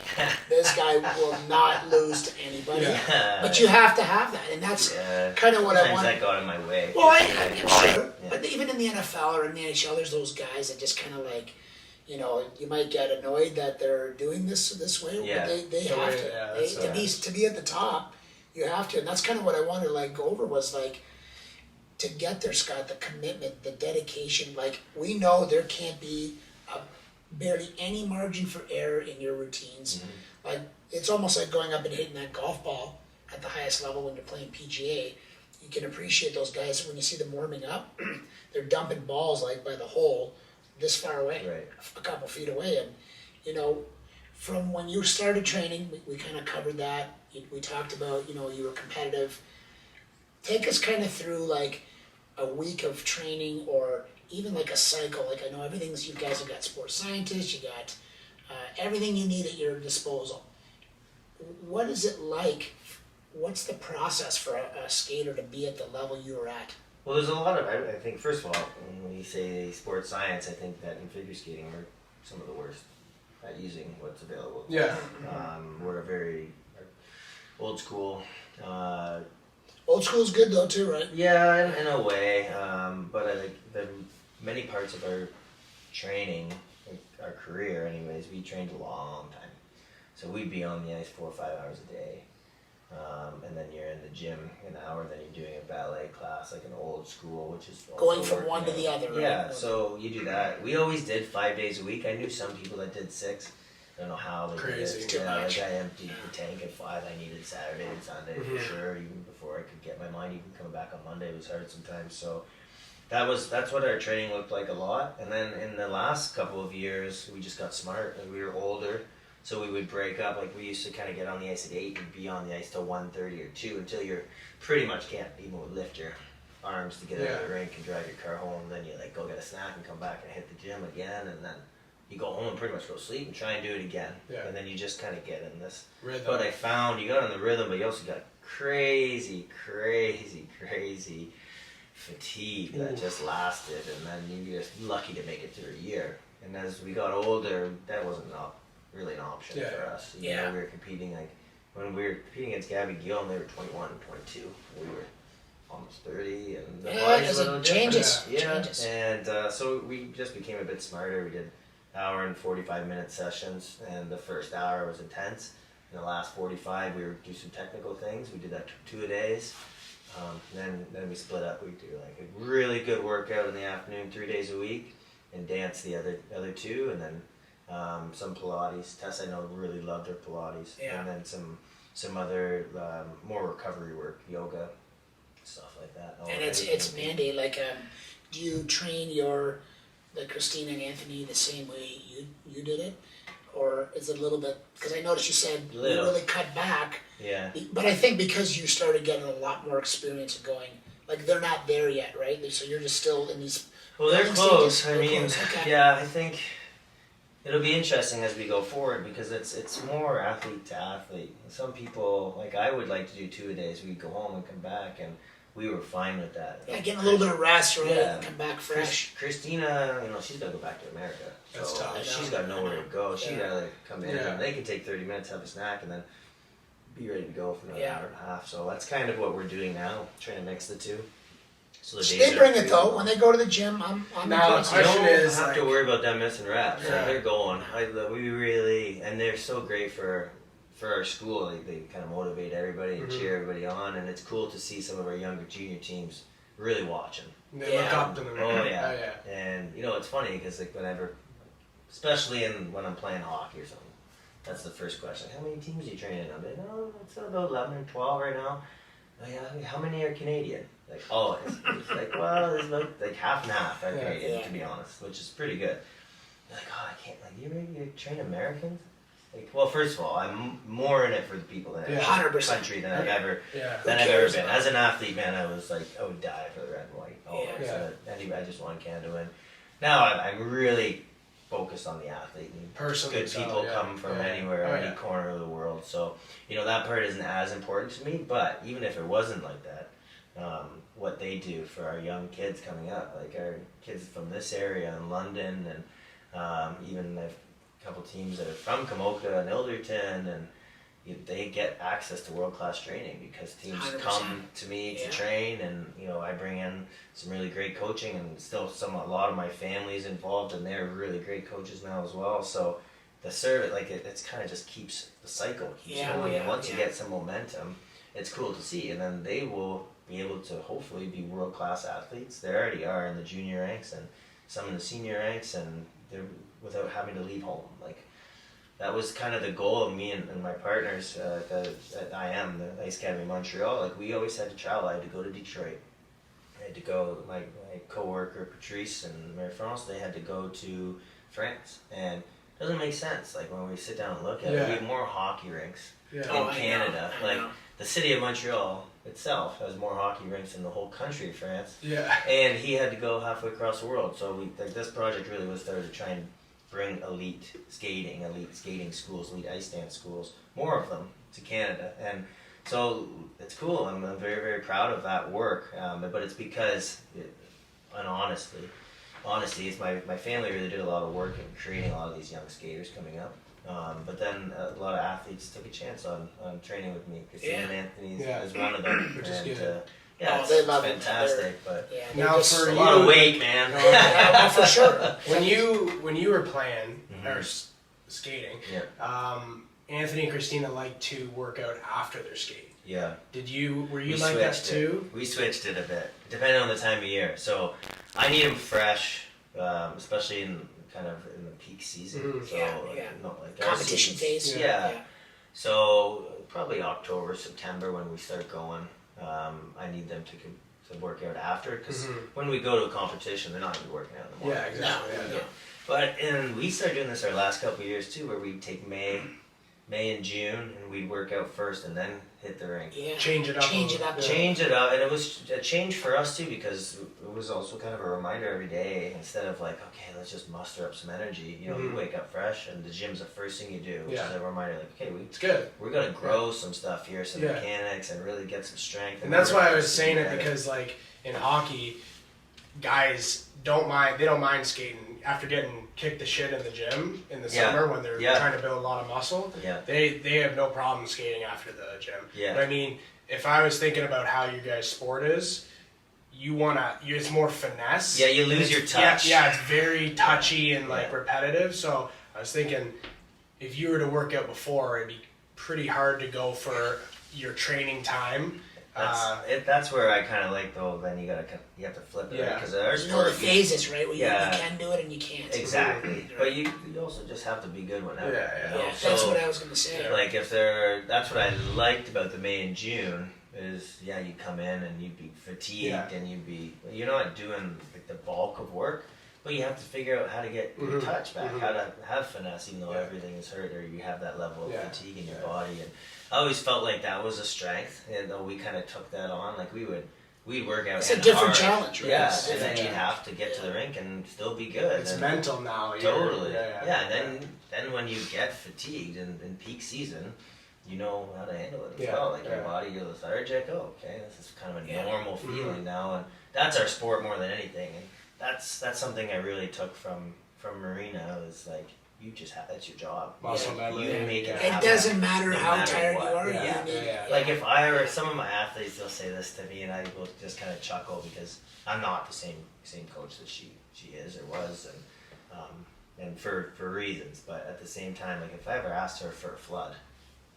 this guy will not lose to anybody.
Yeah.
But you have to have that, and that's
Yeah.
kind of what I
Sometimes
want.
that got in my way.
Well, I'm sure,
Yeah.
but even in the NFL or in the NHL, there's those guys that just kind of like, you might get annoyed that they're doing this way,
Yeah.
but they
The
have
way-
to.
yeah,
They,
that's
to be at the top, you have to, and that's kind of what I wanted to like go over was like to get there, Scott. The commitment, the dedication. Like we know there can't be barely any margin for error in your routines.
Mm-hmm.
Like it's almost like going up and hitting that golf ball at the highest level when you're playing PGA. You can appreciate those guys when you see them warming up. They're dumping balls like by the hole, this far away,
Right.
a couple feet away, and from when you started training, we kind of covered that. We talked about you were competitive. Take us kind of through like a week of training or even like a cycle. Like I know everything's, you guys have got sports scientists, you got everything you need at your disposal. What is it like? What's the process for a skater to be at the level you were at?
Well, there's a lot of, I think, first of all, when you say sports science, I think that in figure skating we're some of the worst at using what's available.
Yeah.
We're very old school.
Old school's good though too, right?
Yeah, in a way. But I think the many parts of our training, like our career anyways, we trained a long time. So we'd be on the ice 4 or 5 hours a day. And then you're in the gym an hour, then you're doing a ballet class, like an old school, which is also
Going from one to
working
the
out.
other, right?
Yeah, so you do that. We always did 5 days a week. I knew some people that did 6. I don't know how they
Crazy.
did it.
Too
Yeah,
much.
like I emptied the tank at 5. I needed Saturday and Sunday for sure, even before I could get my mind. Even coming back on Monday was hard sometimes. So that's what our training looked like a lot. And then in the last couple of years, we just got smart and we were older. So we would break up, like we used to kind of get on the ice at 8 and be on the ice till 1:30 or 2 until you're pretty much can't even lift your arms to get out of the rink and drive your car home. Then you like go get a snack and come back and hit the gym again, and then you go home and pretty much go sleep and try and do it again.
Yeah.
And then you just kind of get in this.
Rhythm.
But I found you got in the rhythm, but you also got crazy fatigue that just lasted, and then you're just lucky to make it through a year. And as we got older, that wasn't really an option
Yeah.
for us. You
Yeah.
know, we were competing like when we were competing against Gabby Gill, they were 21 and 22. We were almost 30, and the
Yeah,
body's
because
a little
it
different.
changes.
Yeah,
Changes.
and so we just became a bit smarter. We did hour and 45-minute sessions, and the first hour was intense. In the last 45, we would do some technical things. We did that 2-a-days. Then we split up. We do like a really good workout in the afternoon, 3 days a week, and dance the other 2, and then some Pilates. Tess, I know, really loved her Pilates,
Yeah.
and then some other more recovery work, yoga, stuff like that.
And it's mandate. Like, do you train like Christina and Anthony the same way you did it, or is it a little bit? Because I noticed you said you
Little.
really cut back.
Yeah.
But I think because you started getting a lot more experience of going, like they're not there yet, right? So you're just still in these.
Well, they're
building
close.
stages.
I
They're
mean,
close, okay.
yeah, I think it'll be interesting as we go forward because it's more athlete to athlete. Some people, like I would like to do 2-a-days. We'd go home and come back, and we were fine with that.
Yeah, getting a little bit of rest, right?
Yeah.
And come back fresh.
Christina, she's got to go back to America.
That's
So
tough.
she's got nowhere to go. She
Yeah.
got to like come in,
Yeah.
and they can take 30 minutes, have a snack, and then be ready to go for another
Yeah.
hour and a half. So that's kind of what we're doing now, trying to mix the two. So the days
They
are
bring it though.
feasible.
When they go to the gym, I'm
Now,
impressed.
You
Question
don't
is,
have to
like-
worry about them missing reps. Like,
Yeah.
they're going. We really, and they're so great for our school. They kind of motivate everybody and cheer everybody on, and it's cool to see some of our younger junior teams really watching.
They look
Yeah.
up to them.
Oh yeah.
Oh, yeah.
And it's funny because like whenever, especially when I'm playing hockey or something, that's the first question. How many teams are you training? I'm like, no, it's about 11 or 12 right now. Oh, yeah, how many are Canadian? Like, oh, it's like, well, there's about like half and half are
Yeah.
Canadian,
Yeah.
to be honest, which is pretty good. They're like, oh, I can't, like, you train Americans? like, well, first of all, I'm more in it for the people than
Yeah.
100%.
country than I've ever
Yeah.
than
Who
I've ever
cares
been.
about
As an athlete, man, I was like, I would die for the red and white. Always.
Yeah.
Anyway, I just want Canada to win. Now I'm really focused on the athlete. And
Personally,
good
so,
people
yeah.
come from
Yeah.
anywhere,
Oh,
any
yeah.
corner of the world. So that part isn't as important to me. But even if it wasn't like that, what they do for our young kids coming up, like our kids from this area in London, and even a couple teams that are from Kamoka and Ilderton, and they get access to world-class training because teams
100%.
come to me to
Yeah.
train, and I bring in some really great coaching, and still a lot of my family's involved, and they're really great coaches now as well. So the service, like it's kind of just keeps the cycle keeps
Yeah,
going,
yeah,
and once you
yeah.
get some momentum, it's cool to see, and then they will be able to hopefully be world-class athletes. They already are in the junior ranks and some in the senior ranks, and they're without having to leave home. Like that was kind of the goal of me and my partners at IM, the Ice Academy Montreal. Like we always had to travel. I had to go to Detroit. I had to go. My co-worker Patrice and Mary France, they had to go to France, and it doesn't make sense. Like when we sit down and look at it, we have more hockey rinks
Yeah.
in
Oh, I know,
Canada.
I
Like
know.
the city of Montreal itself has more hockey rinks than the whole country of France.
Yeah.
And he had to go halfway across the world. So this project really was there to try and bring elite skating schools, elite ice dance schools, more of them to Canada. And so it's cool. I'm very, very proud of that work. But it's because, and honestly, it's my family really did a lot of work in creating a lot of these young skaters coming up. But then a lot of athletes took a chance on training with me. Christine
Yeah.
and Anthony
Yeah.
is one of them.
Which is
And,
good.
yeah,
Oh,
it's,
they
it's
love it.
fantastic. But
Yeah,
Now
just
for
a
you-
lot of weight, man.
Yeah, well, for sure.
When you were playing
Mhm.
or skating,
Yeah.
Anthony and Christina like to work out after their skate.
Yeah.
Were you
We
like that
switched
too?
We switched it a bit, depending on the time of year. So I need them fresh, especially in the peak season.
Mhm.
So
Yeah,
like,
yeah.
our
Competition
seasons-
phase.
Yeah. So probably October, September when we start going. I need them to work out after, because
Mhm.
when we go to a competition, they're not going to be working out in the morning.
Yeah, exactly.
No,
yeah.
no.
And we started doing this our last couple of years too, where we'd take May and June, and we'd work out first and then hit the rink.
Yeah.
Change it up.
Change
a
it up.
little.
Change it up, and it was a change for us too, because it was also kind of a reminder every day, instead of like, okay, let's just muster up some energy. You
Mhm.
wake up fresh, and the gym's the first thing you do, which
Yeah.
is a reminder, like, okay,
It's good.
we're gonna grow some stuff here, some
Yeah.
mechanics, and really get some strength.
And that's why I was
work
saying it,
together.
because like in hockey, guys don't mind skating after getting kicked the shit in the gym in the
Yeah.
summer when they're
Yeah.
trying to build a lot of muscle.
Yeah.
They have no problem skating after the gym.
Yeah.
But I mean, if I was thinking about how you guys' sport is, it's more finesse.
Yeah, you lose your touch.
Yeah, it's very touchy and like
Yeah.
repetitive. So I was thinking, if you were to work out before, it'd be pretty hard to go for your training time.
That's where I kind of like, though. Then you have to flip it,
Yeah.
because our
You know the
sport,
phases, right? Where
Yeah.
you can do it and you can't.
exactly. But you also just have to be good whenever.
Yeah,
you know?
Yeah,
So,
that's what I was gonna say.
Yeah.
like that's what I liked about the May and June is, yeah, you come in and you'd be fatigued,
Yeah.
and you're not doing like the bulk of work, but you have to figure out how to get your
Mhm.
touch back,
Mhm.
how to have finesse, even though
Yeah.
everything is hurt, or you have that level of
Yeah.
fatigue in your
Yeah.
body. And I always felt like that was a strength, and we kind of took that on. Like we'd work out.
It's a
and
different
hard.
challenge, right?
Yeah,
It's a
and then
different
you'd have to get to the rink and still be good.
It's
and
mental now.
Totally.
Yeah.
And then when you get fatigued in peak season, you know how to handle it as
Yeah,
well. Like your
yeah.
body, you're lethargic. Oh, okay, this is kind of a
Yeah.
normal feeling now, and that's our sport more than anything. And that's something I really took from Marina, is like, you just have, that's your job.
Muscle
You
memory,
make it
yeah.
It
happen.
doesn't matter
No
how
matter
tired
what.
you are.
Yeah,
You need,
yeah.
Like if I were, some of my athletes, they'll say this to me, and I will just kind of chuckle, because I'm not the same coach that she is or was, and for reasons. But at the same time, like if I ever asked her for a flood,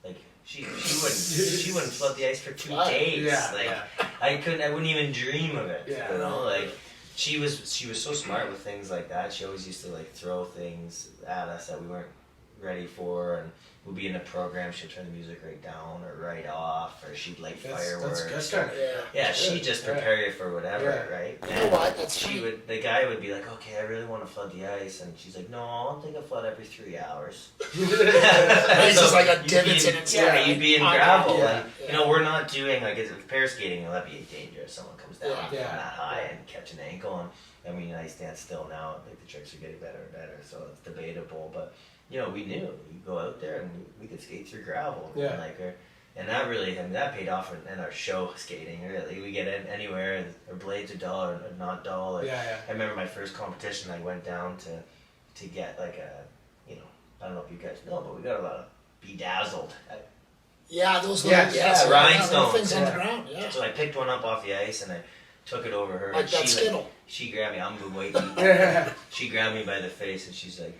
like she wouldn't flood the ice for 2
Flood?
days.
Yeah,
Like
yeah.
I wouldn't even dream of it.
Yeah.
You know, like she was so smart with things like that. She always used to like throw things at us that we weren't ready for, and we'll be in a program, she'll turn the music right down or right off, or she'd light fireworks.
That's kind of
Yeah, she just prepare you for whatever, right?
You know what? That's
the guy would be like, okay, I really want to flood the ice, and she's like, no, I'll take a flood every 3 hours.
It's just like a divots in it.
Yeah, you'd be in gravel,
yeah,
and you know, we're not doing like if pair skating, that'd be dangerous. Someone comes down from
Yeah.
that high and catch an ankle, and I mean, I stand still now. Like the tricks are getting better and better, so it's debatable. But you know, we knew you go out there and we could skate through gravel.
Yeah.
And that really, I mean, that paid off in our show skating. Really, we get in anywhere, and our blades are dull or not dull. I remember my first competition. I went down to get like a, you know, I don't know if you guys know, but we got a lot of bedazzled.
Yeah, those
rhinestones.
little things on the ground. Yeah.
So I picked one up off the ice and I took it over her.
Like
and
that skittle.
She grabbed me. I'm waiting. She grabbed me by the face and she's like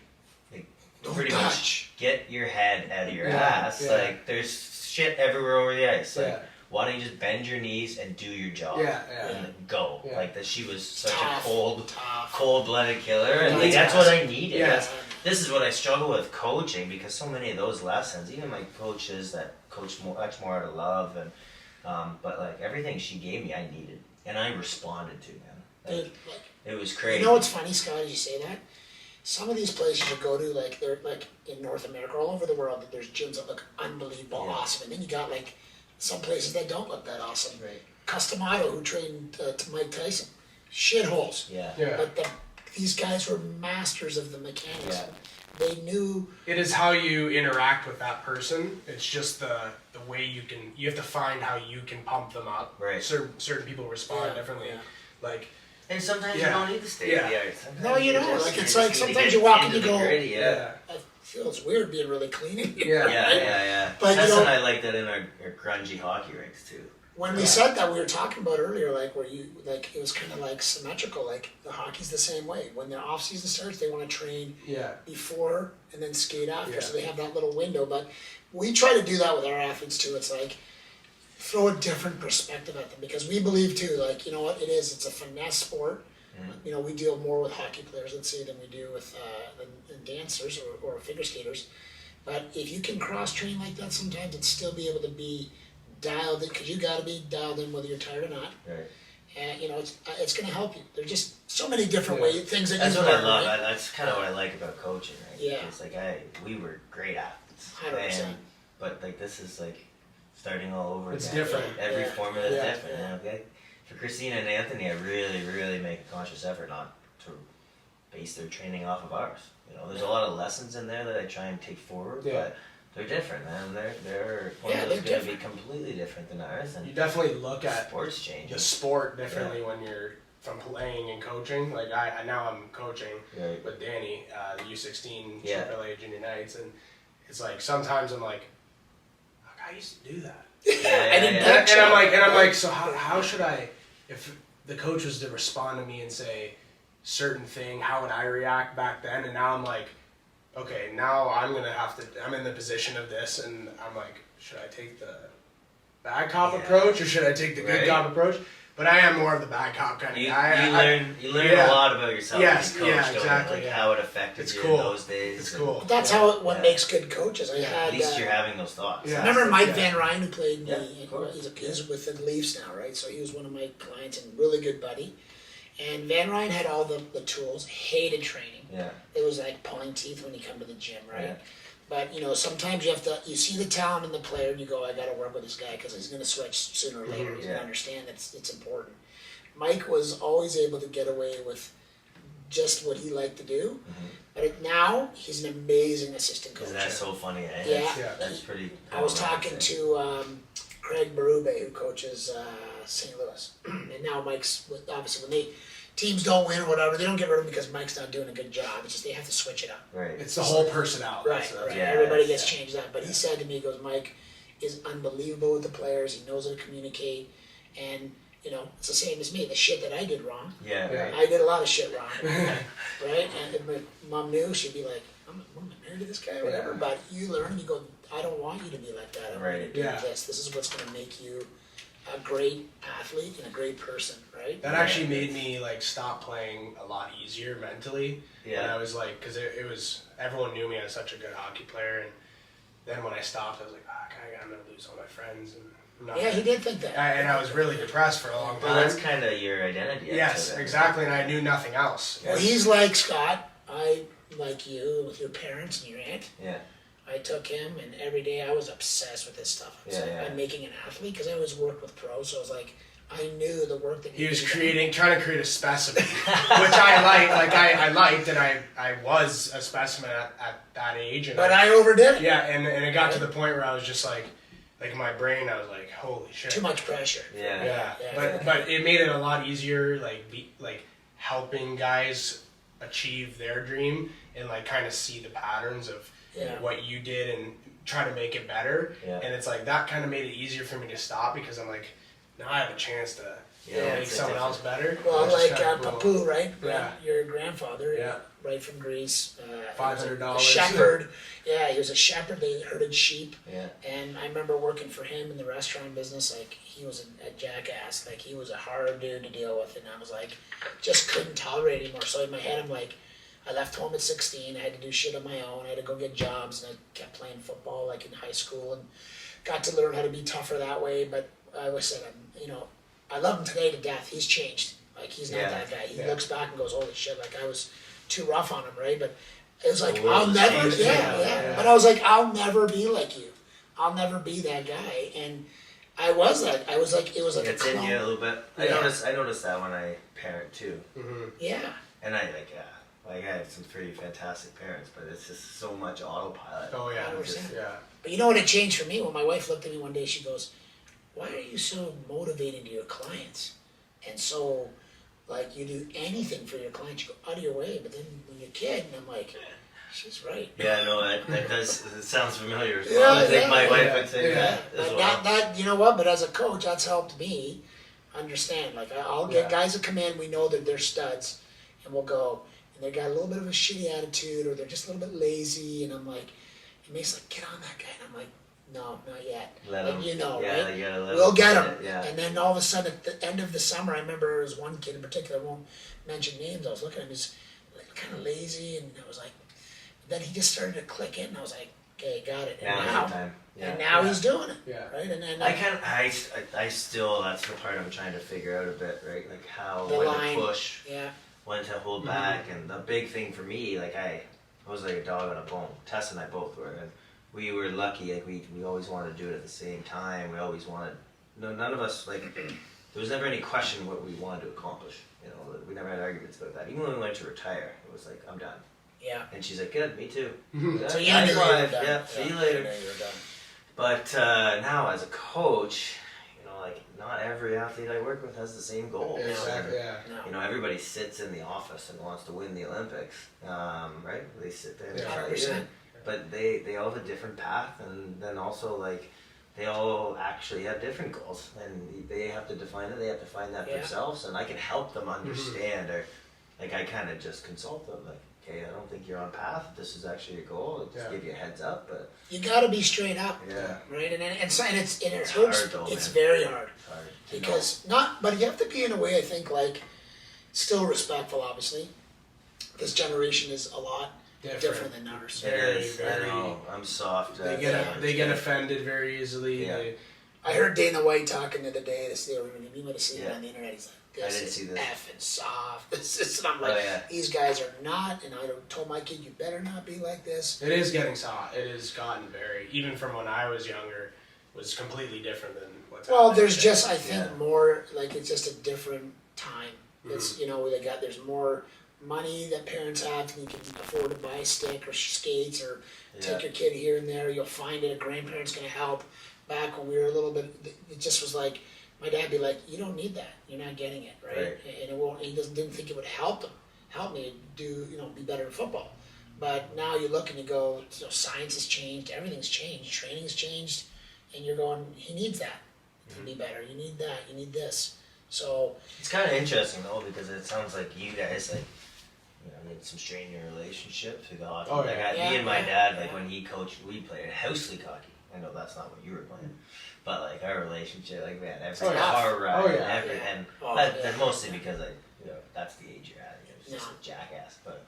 Don't
pretty
touch.
much get your head out of your
Yeah,
ass.
yeah.
Like there's shit everywhere over the ice. Like
Yeah.
why don't you just bend your knees and do your job?
Yeah.
And go.
Yeah.
Like that. She was such
Tough,
a
tough.
cold-blooded killer, and
Yeah.
like that's what I needed.
Yeah.
This is what I struggle with coaching, because so many of those lessons, even my coaches that coach much more out of love, and but like everything she gave me, I needed, and I responded to, man. Like,
Dude, like,
it was crazy.
you know what's funny, Scott, as you say that? Some of these places you go to, like they're like in North America, all over the world, that there's gyms that look unbelievable,
Yeah.
awesome, and then you got like some places that don't look that awesome.
Right.
Customato, who trained to Mike Tyson, shitholes.
Yeah.
But these guys were masters of the mechanics.
Yeah.
They knew.
It is how you interact with that person. It's just the way you have to find how you can pump them up.
Right.
Certain people respond differently.
Yeah.
Like,
And sometimes you
Yeah.
don't need to stay
Yeah.
at the ice. Sometimes
No, you
just-
don't. Like,
you
it's
just
like
need to
sometimes
get
you walk and
into
you
the
go,
gritty, yeah.
I feel it's weird being really clean in here.
Yeah.
Yeah.
But, you
That's
know-
what I like that in our grungy hockey rinks too.
When we said that, we were talking about earlier, like where you like it was kind of like symmetrical. Like the hockey's the same way. When their off season starts, they want to train
yeah.
before and then skate after,
Yeah.
so they have that little window. But we try to do that with our athletes too. It's like throw a different perspective at them, because we believe too. Like, you know what it is? It's a finesse sport. You know, we deal more with hockey players, let's say, than we do with than dancers or figure skaters. But if you can cross train like that sometimes and still be able to be dialed in, because you got to be dialed in whether you're tired or not.
Right.
And you know, it's going to help you. There's just so many different
Yeah.
things that
That's
you
what I
learn,
love.
right?
That's kind of what I like about coaching, right?
Yeah.
It's like we were great athletes.
100%.
But like this is like starting all over
It's
again.
different.
Every
Yeah.
formula is
Yeah.
different. And okay, for Christina and Anthony, I really, really make a conscious effort not to base their training off of ours. You know, there's a lot of lessons in there that I try and take forward,
Yeah.
but they're different, man. Their
Yeah,
formula
they're
is going to be
different.
completely different than ours,
You
and
definitely look at
sports change.
the sport differently when you're from playing and coaching. Like I now I'm coaching
Right.
with Danny, the U16
Yeah.
AAA Junior Knights, and it's like sometimes I'm like, I used to do that.
I didn't
yeah.
get
And I'm like, so how should I, if the coach was to respond to me and say certain thing, how would I react back then? And now I'm like, okay, now I'm in the position of this, and I'm like, should I take the bad cop
Yeah.
approach or should I take the good
Right.
cop approach? But I am more of the bad cop kind of
You,
guy.
you learn
yeah.
a lot about yourself
Yes,
as a coach,
yeah,
don't you?
exactly,
Like
yeah.
how it affected
It's
you
cool.
in those days.
It's
and
cool.
That's
Yeah.
what
Yeah.
makes good coaches. I
Yeah.
had.
At least you're having those thoughts.
Yeah.
Remember Mike
Yeah.
Van Ryn, who played
Yeah,
me?
of course.
He's with the Leafs now, right? So he was one of my clients and really good buddy. And Van Ryn had all the tools, hated training.
Yeah.
It was like pulling teeth when you come to the gym, right?
Yeah.
But you know, sometimes you see the talent in the player, and you go, I got to work with this guy because he's going to switch sooner or later. He's going
Yeah.
to understand that it's important. Mike was always able to get away with just what he liked to do, but now he's an amazing assistant coach.
Isn't that so funny? Eh?
Yeah.
That's,
Yeah.
that's pretty.
I was
cool,
talking
I'd say.
to Craig Berube, who coaches St. Louis, and now Mike's obviously when teams don't win or whatever, they don't get rid of him because Mike's not doing a good job. It's just they have to switch it up.
Right.
It's the whole personality.
Right,
That's-
right.
Yeah,
Everybody
that's-
gets changed up. But he said to me, he goes, Mike is unbelievable with the players. He knows how to communicate, and you know it's the same as me. The shit that I did wrong,
Yeah.
Yeah.
Right.
I did a lot of shit wrong, right? And if my mom knew, she'd be like, "I'm married to this guy, or whatever."
Yeah.
But you learn, you go, "I don't want you to be like that. I want you to do
Yeah.
this. This is what's going to make you a great athlete and a great person, right?
That actually made me like stop playing a lot easier mentally.
Yeah.
And I was like, because it was, everyone knew me as such a good hockey player, and then when I stopped, I was like, I'm gonna lose all my friends, and I'm not
Yeah, he did think that.
and I was really depressed for a long
Well,
time.
that's kind of your identity.
Yes,
actually.
exactly, and I knew nothing else.
Well, he's like Scott. I like you with your parents and your aunt.
Yeah.
I took him, and every day I was obsessed with this stuff. I was like, I'm making an athlete because I always worked with pros, so I was like, I knew the work that
He was
needed to be done.
trying to create a specimen, which I liked. Like I liked, and I was a specimen at that age. And
But I overdid it.
yeah, and it got to the point where I was just like in my brain, I was like, holy shit.
Too much pressure.
Yeah.
Yeah. But it made it a lot easier, like helping guys achieve their dream and like kind of see the patterns of what you did and try to make it better.
Yeah.
And it's like that kind of made it easier for me to stop because I'm like, now I have a chance to make someone else better.
Well,
which is
like
kinda cool.
Papu, right?
Yeah.
Your grandfather,
Yeah.
right from Greece.
$500.
A shepherd. Yeah, he was a shepherd. They herded sheep.
Yeah.
And I remember working for him in the restaurant business. Like, he was a jackass. Like, he was a hard dude to deal with. And I was like, just couldn't tolerate anymore. So in my head, I'm like, I left home at 16. I had to do shit on my own. I had to go get jobs. And I kept playing football, like, in high school. And got to learn how to be tougher that way. But I always said, I love him today to death. He's changed. Like, he's not that guy. He looks back and goes, holy shit, like, I was too rough on him, right? But it was like, I'll never, But I was like, I'll never be like you. I'll never be that guy. And I was like, it was like
It's
a
in
clone.
you a little bit. I noticed that when I parent too.
Mm-hmm.
Yeah.
And I I had some pretty fantastic parents, but it's just so much autopilot.
Oh yeah,
100%.
yeah.
But you know what it changed for me? When my wife looked at me one day, she goes, why are you so motivated to your clients? And so, like, you do anything for your clients, you go out of your way. But then when you're a kid, and I'm like, she's right.
Yeah, no, that does. It sounds familiar. As
Yeah,
well. I think
yeah,
my
yeah.
wife would say
Yeah.
that as
But
well.
that, you know what? But as a coach, that's helped me understand. Like, I'll get guys that come in, we know that they're studs, and we'll go, and they got a little bit of a shitty attitude, or they're just a little bit lazy, and I'm like, and Mace's like, get on that guy, and I'm like, no, not yet.
Let
Like,
them.
you know,
yeah,
right?
you gotta let
We'll
them
get
get
him.
it, yeah.
And then all of a sudden, at the end of the summer, I remember there was one kid in particular, I won't mention names, I was looking at him, he's like, kind of lazy, and I was like, then he just started to click in, and I was like, okay, got it. And
Now is the time. Yeah.
and now he's doing it.
Yeah.
Right? And then
I still, that's the part I'm trying to figure out a bit, right? Like how,
The
when
line.
to push,
yeah.
when to hold back, and the big thing for me, like I was like a dog on a bone. Tess and I both were, and we were lucky, like we always wanted to do it at the same time, we always wanted, none of us, like, there was never any question what we wanted to accomplish, you know, we never had arguments about that. Even when we went to retire, it was like, I'm done.
Yeah.
And she's like, good, me too.
So you
Nice
knew you were
life.
done.
Yeah, see you later.
You knew you were done.
But now, as a coach, you know, like not every athlete I work with has the same goals.
Exactly. Yeah.
No.
You know, everybody sits in the office and wants to win the Olympics, right? They sit there and
Yeah.
try
100%.
to, but they all have a different path, and then also like they all actually have different goals, and they have to define it. They have to find that
Yeah.
themselves, and I can help them understand, or like I kind of just consult them, like, okay, I don't think you're on path. This is actually your goal. I'll just give you a heads up, but
You got to be straight up.
yeah,
Right? And it hurts.
hard though,
It's
man.
very hard.
it's hard to know.
Because but you have to be in a way, I think, like, still respectful, obviously. This generation is a lot different than ours.
It
Very,
is.
very-
I know. I'm soft.
They get offended very easily.
Yeah.
I heard Dana White talking the other day. You might have seen it on the internet. He's like,
I
this
didn't
is
see this.
effing soft. And I'm like,
Oh, yeah.
these guys are not. And I told my kid, you better not be like this.
It is getting soft. It has gotten very, even from when I was younger, was completely different than what's
Well,
happening
there's
today.
just, I think,
Yeah.
more, like, it's just a different time. It's, you know, there's more money that parents have, and you can afford to buy a stick or skates or take your kid here and there. You'll find it, a grandparent's going to help. Back when we were a little bit, it just was like, my dad would be like, you don't need that. You're not getting it, right? And it won't, didn't think it would help me do, be better in football. But now you look and you go, science has changed, everything's changed, training's changed, and you're going, he needs that to be better. You need that, you need this. So
It's kind of interesting though, because it sounds like you guys like, you had some strain in your relationship through the hockey.
Oh, yeah.
Me and my dad, like when he coached, we played house league hockey, I know that's not what you were playing, but like our relationship, like man, every
Oh, yeah.
car ride,
Oh, yeah.
every,
Yeah.
and
Oh,
that,
yeah.
that's mostly because that's the age you're at. You're just a jackass, but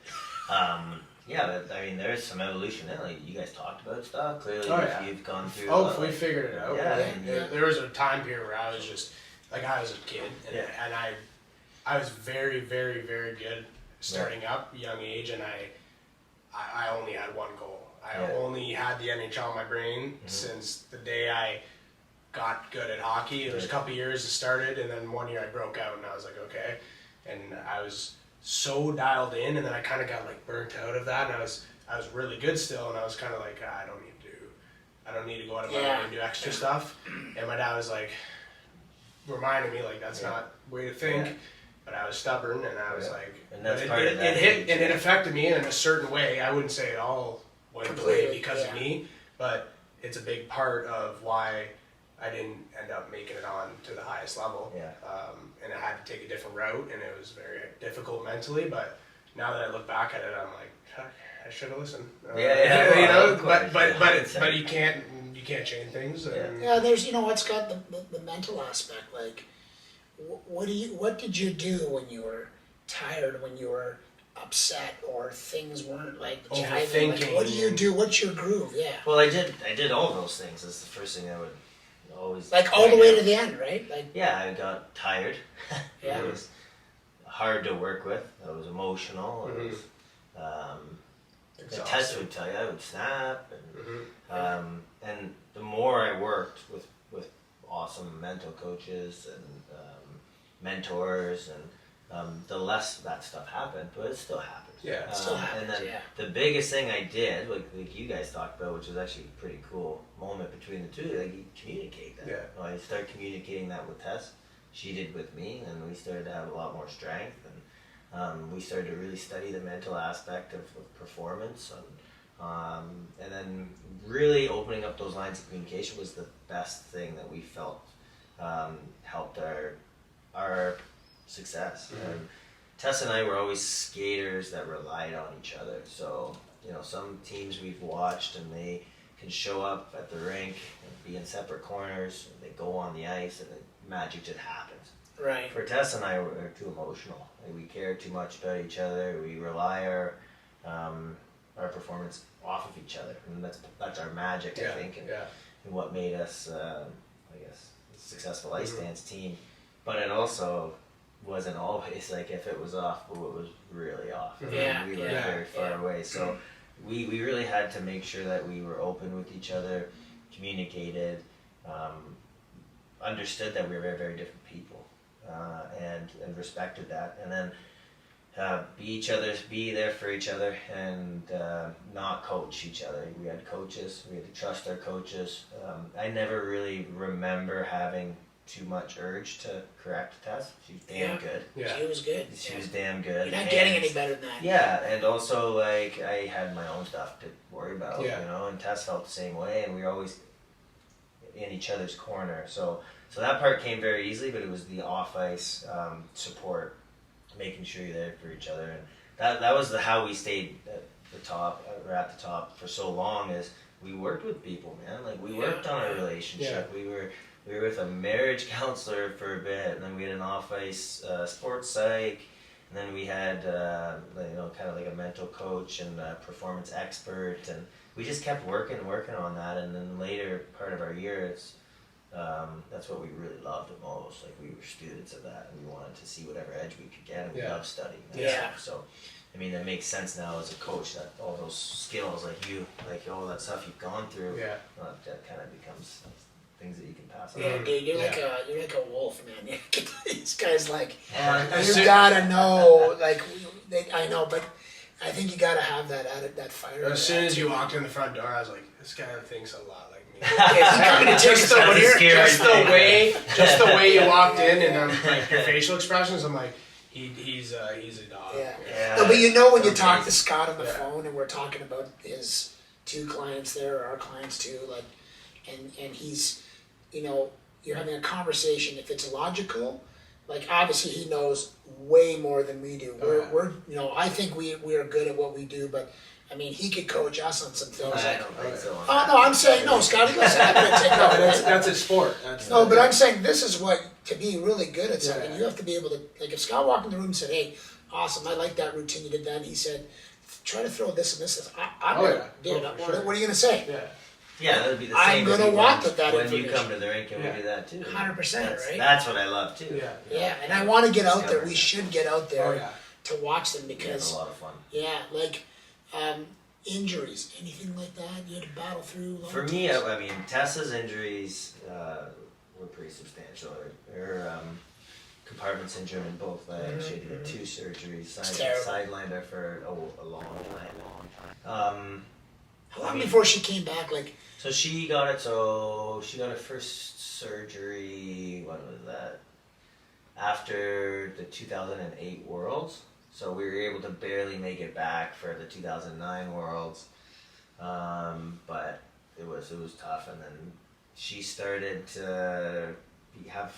yeah, but I mean, there's some evolution there. Like you guys talked about stuff. Clearly,
Oh, yeah.
you've gone through.
Oh, we figured it out.
Yeah,
There was a time period where I was just like I was a kid, and I was very, very, very good starting up, young age, and I only had one goal. I only had the NHL in my brain since the day I got good at hockey. It was a couple years it started, and then 1 year I broke out, and I was like, okay. And I was so dialed in, and then I kind of got like burnt out of that, and I was really good still, and I was kind of like, I don't need to go out of my way and do extra stuff. And my dad was like, reminding me like that's not the way to think. Yeah. But I was stubborn, and I was like,
and that's
it hit, and it affected me in a certain way. I wouldn't say it all went away because of me, but it's a big part of why I didn't end up making it on to the highest level.
Yeah.
And I had to take a different route, and it was very difficult mentally. But now that I look back at it, I'm like, heck, I should have listened. You know, but you can't change things. And
there's what's got the mental aspect. Like, what did you do when you were tired, when you were upset, or things weren't like jiving? Like, what do you do? What's your groove? Yeah.
Well, I did all those things. That's the first thing I would always
like all the way to the end, right? Like
I got tired.
Yeah.
It was hard to work with. I was emotional. It was the test would tell you I would snap, and the more I worked with awesome mental coaches and mentors, and the less that stuff happened, but it still happens.
Yeah, it still happens.
And then the biggest thing I did, like you guys talked about, which was actually a pretty cool moment between the two, like you communicate that.
Yeah.
I started communicating that with Tess. She did with me, and we started to have a lot more strength, and we started to really study the mental aspect of performance, and then really opening up those lines of communication was the best thing that we felt helped our success. And Tess and I were always skaters that relied on each other. So, some teams we've watched, and they can show up at the rink and be in separate corners, and they go on the ice, and the magic just happens.
right.
For Tess and I, we're too emotional. Like, we care too much about each other. We rely our performance off of each other, and that's our magic, I think, and what made us, I guess, a successful ice dance team. But it also wasn't always like if it was off, it was really off.
Yeah,
we were very far away. So we really had to make sure that we were open with each other, communicated, understood that we were very, very different people, and respected that. And then be there for each other, and not coach each other. We had coaches. We had to trust our coaches. I never really remember having too much urge to correct Tess. She's damn good.
Yeah. She was good.
She was damn good.
You're not getting any better than that.
Yeah, and also like I had my own stuff to worry about, and Tess felt the same way, and we were always in each other's corner. So that part came very easily, but it was the off ice support, making sure you're there for each other, and that was how we stayed at the top for so long. Is we worked with people, man. Like we worked on our relationship. We were with a marriage counselor for a bit, and then we had an off-ice sports psych, and then we had kind of like a mental coach and a performance expert, and we just kept working on that. And then later part of our year, that's what we really loved the most. Like we were students of that, and we wanted to see whatever edge we could get, and we loved studying that stuff. So, I mean, that makes sense now as a coach, that all those skills, like all that stuff you've gone through, that kind of becomes things that you can pass on.
Yeah, dude, you're like a wolf, man. These guys like you gotta know. Like I know, but I think you gotta have that fire.
As soon as you walked in the front door, I was like, this guy thinks a lot like me.
just
the way you walked in, and like your facial expressions, I'm like, he's a dog.
Yeah. No, but when you talk to Scott on the phone, and we're talking about his two clients there, or our clients too, like, and he's, you're having a conversation. If it's logical, like obviously he knows way more than we do. We're I think we are good at what we do, but I mean, he could coach us on some things.
I don't think so.
Oh, no, I'm saying, no, Scotty, listen, I'm gonna take
No,
over.
that's a sport.
No, but I'm saying this is what, to be really good at something,
Yeah.
you have to be able to, like, if Scott walked in the room and said, hey, awesome, I like that routine you did that, and he said, try to throw this and this, I'm
Oh,
gonna,
yeah.
dude,
Oh, for
what
sure.
are you gonna say?
Yeah.
Yeah, that would be the
I'm
same.
gonna
as you
want
when-
that
when you
information.
come to the rink and
Yeah.
we do that too.
100%, right?
That's what I love too.
Yeah.
Yeah, and I wanna get out there, we
Discovery.
should get out there
Oh yeah.
to watch them,
It's
because,
a lot of fun.
yeah, like, injuries, anything like that, you had to battle through? long
For me,
times?
I mean, Tessa's injuries were pretty substantial. Her compartment syndrome in both legs. She had to get 2 surgeries.
terrible.
Sidelined her for a long time.
How long
I mean-
before she came back, like,
So she got it. So she got her first surgery. When was that? After the 2008 Worlds. So we were able to barely make it back for the 2009 Worlds. But it was tough, and then she started to have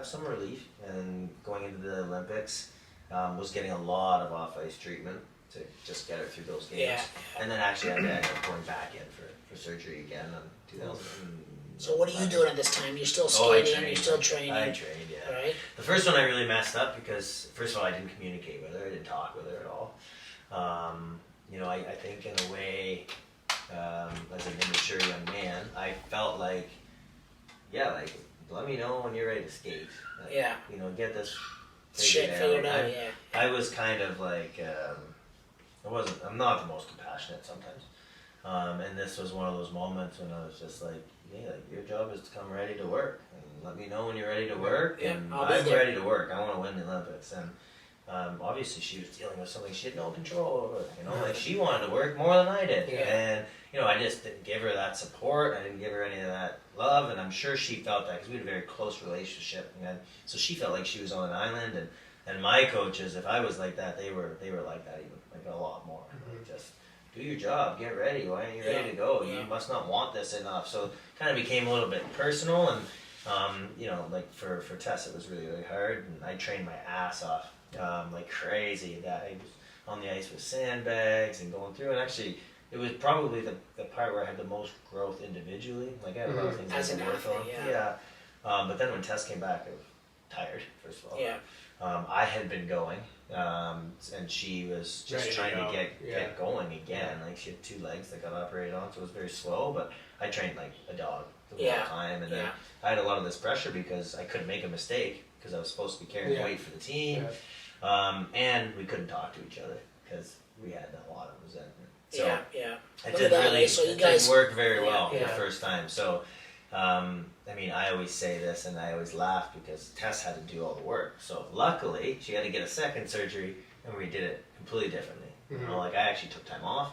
some relief, and going into the Olympics, was getting a lot of off ice treatment to just get her through those games.
Yeah.
And then actually I ended up going back in for surgery again in 2000.
so what are you doing at this time? You're still
Oh, I
skating,
trained.
you're still training,
I trained, yeah.
right?
The first one I really messed up because, first of all, I didn't communicate with her. I didn't talk with her at all. I think in a way, as an immature young man, I felt like, let me know when you're ready to skate. Like,
Yeah.
Get this
Shit figured out, yeah.
I was kind of like, I'm not the most compassionate sometimes. And this was one of those moments when I was just like, your job is to come ready to work, and let me know when you're ready to work,
Yeah,
and
I'll be
I'm
there.
ready to work. I want to win the Olympics, and obviously she was dealing with something she had no control over. Like she wanted to work more than I did,
Yeah.
and I just didn't give her that support. I didn't give her any of that love, and I'm sure she felt that because we had a very close relationship, and so she felt like she was on an island, and my coaches, if I was like that, they were like that even, like a lot more. Like, just do your job, get ready. Why aren't you ready to go?
Yeah.
You must not want this enough. So it kind of became a little bit personal, and like for Tess, it was really, really hard, and I trained my ass off like crazy. That I was on the ice with sandbags and going through, and actually it was probably the part where I had the most growth individually. Like I had a lot of things
As
I had
an
to work
athlete,
on.
yeah.
But then when Tess came back, I was tired, first of all.
Yeah.
I had been going, and she was just
Ready to
trying
go.
to get
Yeah.
going again. Like she had 2 legs that got operated on, so it was very slow. But I trained like a dog the whole
Yeah.
time, and then
Yeah.
I had a lot of this pressure because I couldn't make a mistake because I was supposed to be carrying
Yeah.
weight for the team, and we couldn't talk to each other because we had a lot of resentment. So
yeah.
it
Look at
didn't
that,
really,
so you
it
guys-
didn't work very well
Yeah.
the first time. So, I mean, I always say this and I always laugh because Tess had to do all the work. So luckily, she had to get a second surgery, and we did it completely differently. Like I actually took time off,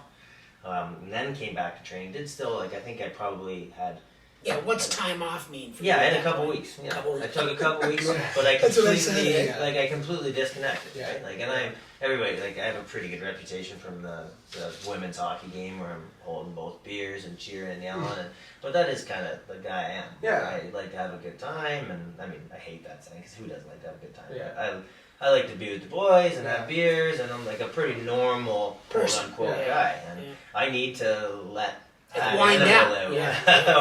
and then came back to training. Did still I think I probably had.
Yeah, what's time off mean for you?
Yeah, I had a
at that
couple
point?
weeks. Yeah,
Couple
I
weeks.
took a couple weeks, but I
That's what I
completely,
said,
yeah.
like, I completely disconnected.
Yeah.
Right? Like, and everybody, like, I have a pretty good reputation from the women's hockey game where I'm holding both beers and cheering and yelling, but that is kind of the guy I am.
Yeah.
I like to have a good time, and I mean, I hate that saying because who doesn't like to have a good time?
Yeah.
I like to be with the boys and
Yeah.
have beers, and I'm like a pretty normal,
Person.
quote unquote
Yeah.
guy, and
Yeah.
I need to let.
Like, wind down.
live,
Yeah.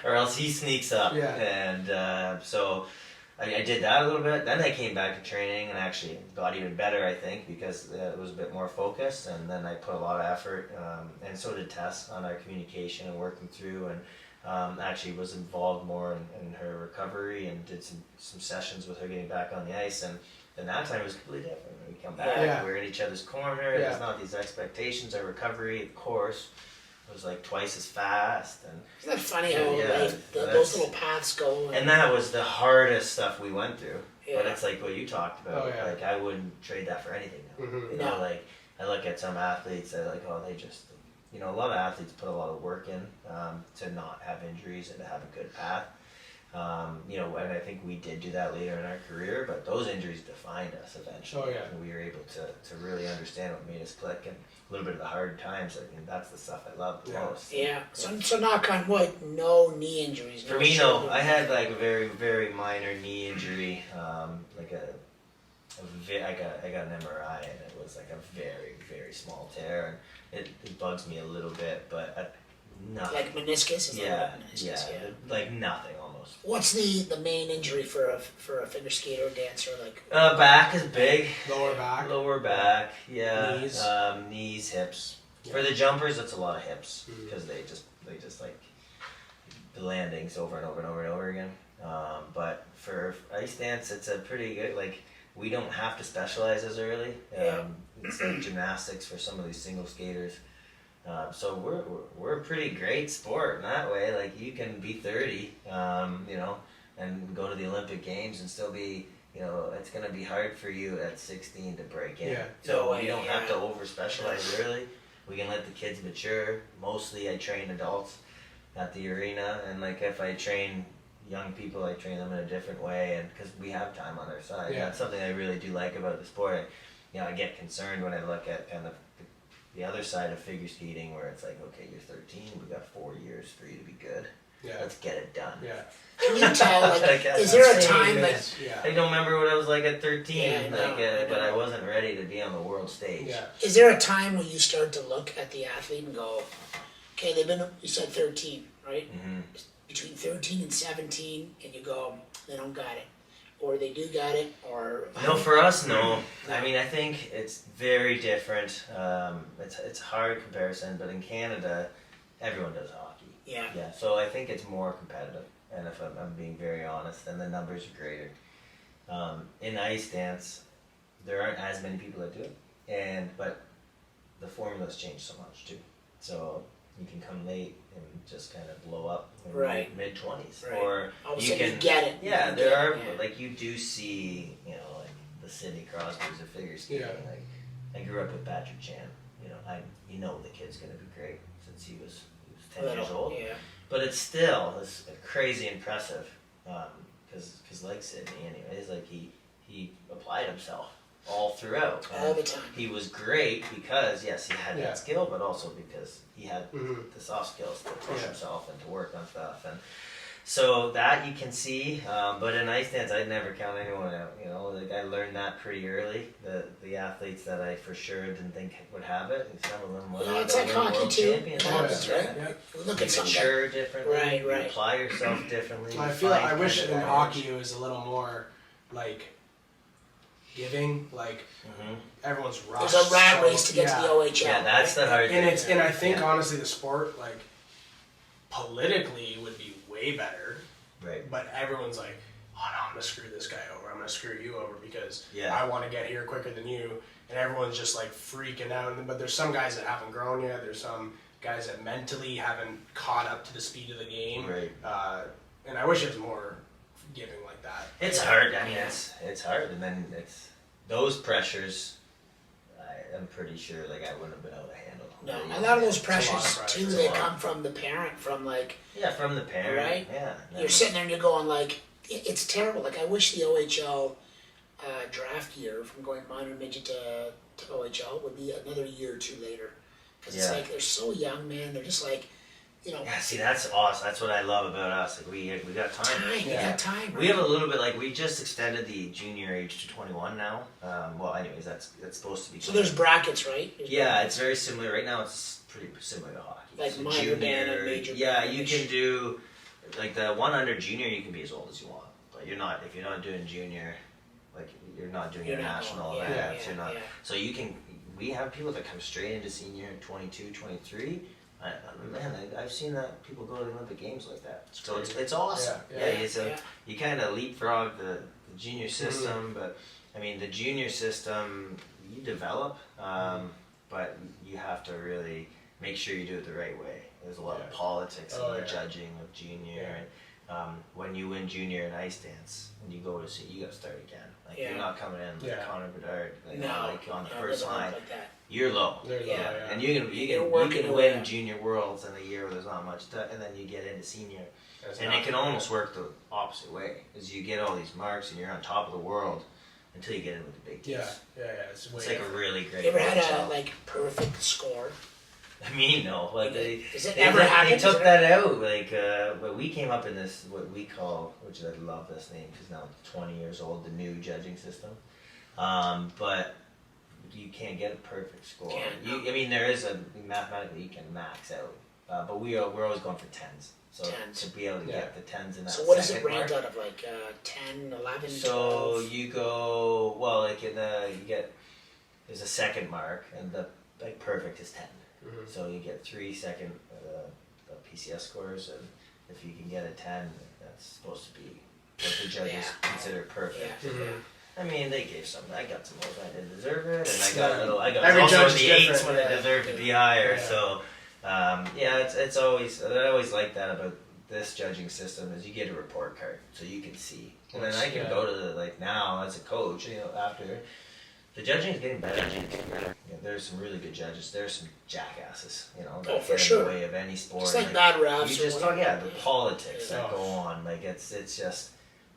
or else he sneaks up,
Yeah.
and so I did that a little bit. Then I came back to training and actually got even better, I think, because it was a bit more focused, and then I put a lot of effort, and so did Tess on our communication and working through, and actually was involved more in her recovery and did some sessions with her getting back on the ice, and then that time it was completely different. When we come back,
Yeah.
we're in each other's corner.
Yeah.
There's not these expectations. Our recovery, of course, was like twice as fast, and
Isn't that funny how
Yeah,
life, those
that's-
little paths go?
and that was the hardest stuff we went through.
Yeah.
But it's like what you talked about.
Oh, yeah.
Like I wouldn't trade that for anything now.
Mhm.
You
No.
know, like I look at some athletes that like, oh, they just, a lot of athletes put a lot of work in to not have injuries and to have a good path. And I think we did do that later in our career, but those injuries defined us eventually.
Oh, yeah.
And we were able to really understand what made us click, and a little bit of the hard times. I mean, that's the stuff I love the
Yeah.
most.
Yeah, so knock on wood, no knee injuries.
For me, no. I had like a very, very minor knee injury, like I got an MRI, and it was like a very, very small tear. And it bugs me a little bit, but nothing.
Like meniscus? Is
Yeah,
that meniscus?
yeah, like nothing almost.
What's the main injury for a figure skater or dancer? Like
Back is big.
Lower back.
Yeah.
Knees.
Knees, hips.
Yeah.
For the jumpers, it's a lot of hips because they just like the landings over and over and over and over again. But for ice dance, it's a pretty good, like, we don't have to specialize as early. It's like gymnastics for some of these single skaters. So we're a pretty great sport in that way. Like, you can be 30, and go to the Olympic Games and still be, it's going to be hard for you at 16 to break in.
Yeah.
So we don't have to over specialize early. We can let the kids mature. Mostly I train adults at the arena, and like if I train young people, I train them in a different way, and because we have time on our side.
Yeah.
That's something I really do like about the sport. I get concerned when I look at kind of the other side of figure skating, where it's like, okay, you're 13, we got 4 years for you to be good.
Yeah.
Let's get it done.
Yeah.
can you tell? Like,
Like,
is there a
I'm
time
saying,
like?
Yeah.
I don't remember what I was like at 13,
Yeah, I know.
but I wasn't ready to be on the world stage.
Yeah.
Is there a time when you start to look at the athlete and go, okay, you said 13, right?
Mm-hmm.
Between 13 and 17, and you go, they don't got it, or they do got it, or
No, for us, no. I mean, I think it's very different. It's a hard comparison, but in Canada, everyone does hockey.
yeah,
Yeah, so I think it's more competitive, and if I'm being very honest, and the numbers are greater. In ice dance, there aren't as many people that do it, but the formula's changed so much too. So you can come late and just kind of blow up in
Right.
mid-20s,
Right.
or
all of a
you
sudden
can
you get it.
yeah,
You
there
get
are
it, yeah.
like you do see, like the Sidney Crosbys of figure skating.
Yeah.
Like I grew up with Patrick Chan. The kid's gonna be great since he was 10 years
Little,
old.
yeah,
But it's still crazy impressive, because like Sidney, anyways, like he applied himself all throughout.
all
And
the time.
he was great because yes, he had
Yeah.
that skill, but also because he had
Mhm.
the soft skills to push
Yeah.
himself and to work on stuff, and so that you can see. But in ice dance, I'd never count anyone out. Like I learned that pretty early. The athletes that I for sure didn't think would have it, and some of them went
Yeah,
on
it's
to
like
win
hockey
world
too. It
championships.
happens, right?
Yeah.
You look
You
at some guy.
mature differently.
Right,
You
right.
apply yourself differently.
I
you
feel
find
I wish
kind
in
of that
hockey it was a little more like giving. Like
Mhm.
everyone's rushed.
There's a rat
so-
race to get to the OHL.
Yeah, that's the hard thing.
And I think
Yeah.
honestly the sport like politically would be way better,
Right.
but everyone's like, oh no, I'm gonna screw this guy over. I'm gonna screw you over because
Yeah.
I want to get here quicker than you. And everyone's just like freaking out. But there's some guys that haven't grown yet. There's some guys that mentally haven't caught up to the speed of the game.
Right.
And I wish it was more giving like that.
It's hard. I mean, it's hard, and then it's those pressures. I'm pretty sure, like I wouldn't have been able to handle.
No, a lot of those pressures
pressure.
too,
It's a
they
lot.
come from the parent, from like,
Yeah, from the parent.
Right?
Yeah.
you're sitting there and you're going like, it's terrible. Like I wish the OHL draft year from going minor midget to OHL would be another year or two later. Because it's
Yeah.
like, they're so young, man. They're just like,
Yeah. See, that's awesome. That's what I love about us. Like we got time.
time, you
Yeah.
got time.
We have a little bit like we just extended the junior age to 21 now. Well, anyways, that's supposed to be.
So there's brackets, right? There's
Yeah, it's very similar. Right now, it's pretty similar to hockey.
Like
So
minor band and major
Yeah,
band.
you can do like the one under junior. You can be as old as you want, but you're not if you're not doing junior. Like you're not doing
You're
your
not
national
going,
events.
yeah,
You're not.
yeah.
So you can. We have people that come straight into senior at 22, 23. I've seen that people go to the Olympic Games like that. So it's awesome.
Yeah,
yeah.
You kind of leapfrog the junior system, but I mean the junior system you develop, but you have to really make sure you do it the right way. There's a lot of politics in the judging of junior, and when you win junior in ice dance, when you go to see, you got to start again. Like you're not coming in like Connor Bedard, like on the first line.
Like that.
You're low.
Yeah.
And you
You're
can
working your way
win
up.
junior worlds in a year where there's not much, and then you get into senior.
That's
And
not-
it can almost work the opposite way, is you get all these marks and you're on top of the world until you get in with the big kids.
Yeah. It's way
It's like a really great.
You ever had a
matchup.
like perfect score?
I mean, no, like
Does it
they,
ever
they
happen?
took that out. Like, but we came up in this what we call, which I love this name because now it's 20 years old, the new judging system. But you can't get a perfect score.
Can't,
I mean, there is mathematically you can max out, but we're always going for tens. So
Tens.
to be able to get the tens in that.
So what is it
second
ranked
mark,
out of, like 10, 11,
so
12?
you go, well, like in the, you get, there's a second mark, and the like perfect is 10.
Mhm.
So you get 3 second PCS scores, and if you can get a 10, that's supposed to be what the judges consider perfect.
Yeah.
Mhm.
I mean, they gave some. I got some of I didn't deserve it, and I got
Every
also
judge
in
is
the 8s
different,
when
yeah.
I deserved to be higher.
Yeah.
So, it's always, I always like that about this judging system is you get a report card so you can see, and then I can go to the, like now as a coach, after the judging is getting better. There's some really good judges. There's some jackasses, that
for
get
sure.
in the way of any sport.
It's like bad
you
refs or
just talk,
whatever.
the politics that
Yeah.
go on. Like it's just,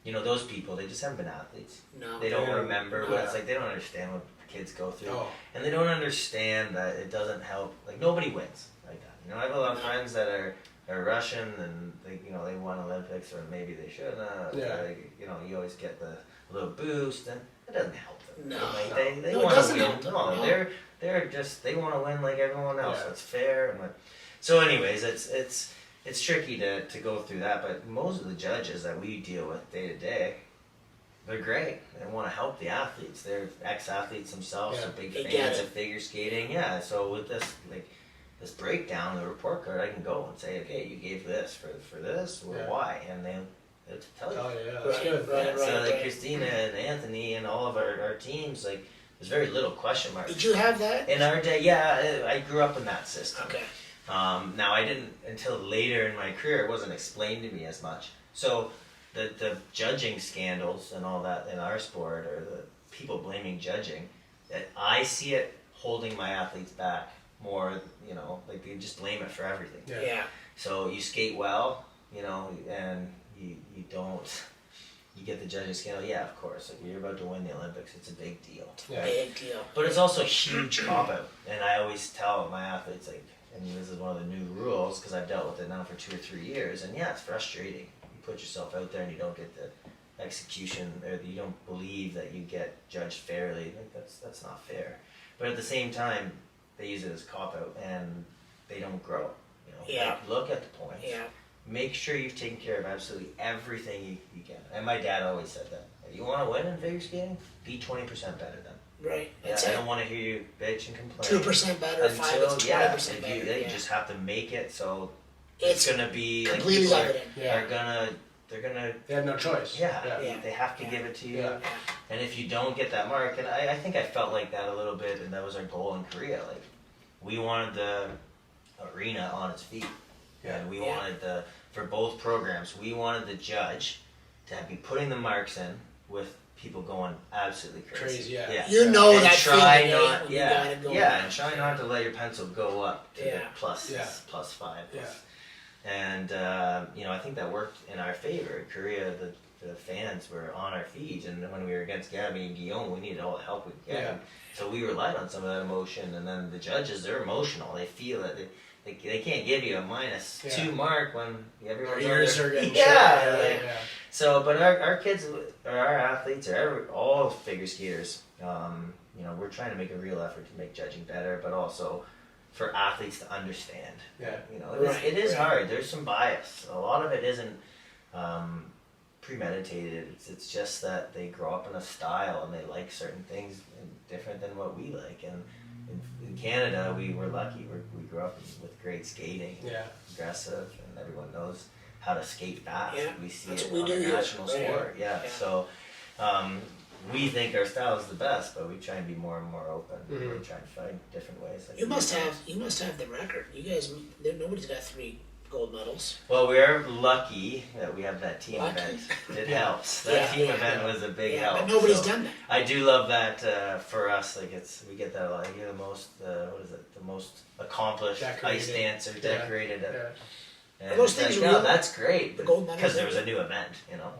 those people, they just haven't been athletes.
No.
They don't
Yeah.
remember what it's like. They don't understand what kids go through,
Oh.
and they don't understand that it doesn't help. Like nobody wins like that. I have a lot of friends that are Russian, and they won Olympics, or maybe they shouldn't have.
Yeah.
Like, you always get the little boost, and it doesn't help them.
No.
Like, they
No, it
want to
doesn't
win.
help them,
No,
no.
they're just, they want to win like everyone else.
Yeah.
It's fair. So anyways, it's tricky to go through that, but most of the judges that we deal with day to day, they're great. They want to help the athletes. They're ex-athletes themselves.
Yeah.
They're big
They get
fans
it.
of figure skating. Yeah. So with this breakdown, the report card, I can go and say, okay, you gave this for this, or
Yeah.
why, and they'll tell you.
Oh yeah, that's
Right,
good.
right.
Yeah, so like Christina and Anthony and all of our teams, like there's very little question marks.
Did you have that?
In our day, yeah, I grew up in that system.
Okay.
Now I didn't until later in my career. It wasn't explained to me as much. So the judging scandals and all that in our sport, or the people blaming judging, that I see it holding my athletes back more. Like they just blame it for everything.
Yeah.
Yeah.
So you skate well, and you don't. You get the judging scandal. Yeah, of course. Like you're about to win the Olympics. It's a big deal.
Yeah.
Big deal.
But it's also a huge cop out. And I always tell my athletes, like, and this is one of the new rules because I've dealt with it now for 2 or 3 years. And yeah, it's frustrating. You put yourself out there and you don't get the execution, or you don't believe that you get judged fairly. Like that's not fair. But at the same time, they use it as cop out, and they don't grow.
Yeah.
Like, look at the points.
Yeah.
Make sure you've taken care of absolutely everything you can. And my dad always said that. If you want to win in figure skating, be 20% better than.
Right.
Yeah,
That's
I
it.
don't want to hear you bitch and complain.
2% better, 5 it's 20% better.
You
Yeah.
just have to make it, so
It's
gonna be like,
completely
people
evident.
Yeah.
they're gonna
They have no choice.
Yeah.
they have to
Yeah.
give it to you.
Yeah.
And if you don't get that mark, and I think I felt like that a little bit, and that was our goal in Korea. Like we wanted the arena on its feet.
Yeah.
And we
Yeah.
wanted for both programs, we wanted the judge to be putting the marks in with people going absolutely crazy.
Crazy, yeah.
You
And
that
try
feeling,
not,
when you
yeah,
gotta go
yeah,
in.
and try not to let your pencil go up to the
Yeah.
plus,
Yeah.
plus 5.
Yeah.
And I think that worked in our favor. Korea, the fans were on our feet, and when we were against Gabby and Guillaume, we needed all the help we could get.
Yeah.
So we relied on some of that emotion, and then the judges, they're emotional. They feel that they can't give you a -2 mark when everyone's on
Ears
their-
are getting
yeah,
shot.
like,
Yeah.
So, but our kids, or our athletes, or all figure skaters, we're trying to make a real effort to make judging better, but also for athletes to understand.
Yeah.
It is
Right.
hard. There's some bias. A lot of it isn't premeditated. It's just that they grow up in a style and they like certain things different than what we like. And in Canada, we were lucky. We grew up with great skating,
Yeah.
aggressive, and everyone knows how to skate fast.
Yeah,
We see
that's
it
what we
on
do
a
here.
national
Right.
sport. Yeah.
Yeah.
So we think our style is the best, but we try and be more and more open.
Mhm.
We try and find different ways. Like
You must have the record. You guys, nobody's got 3 gold medals.
Well, we're lucky that we have that team
Lucky.
event. It
Yeah.
helps. That
Yeah,
team
yeah,
event
yeah.
was a big
Yeah,
help.
but nobody's
so
done that.
I do love that for us. Like we get that a lot. You're the most what is it? The most accomplished
Decorated.
ice dancer,
Yeah.
decorated.
Yeah.
And
Are those
it's
things
like,
real?
no, that's great.
The gold medals
because there
are
was a
real?
new event.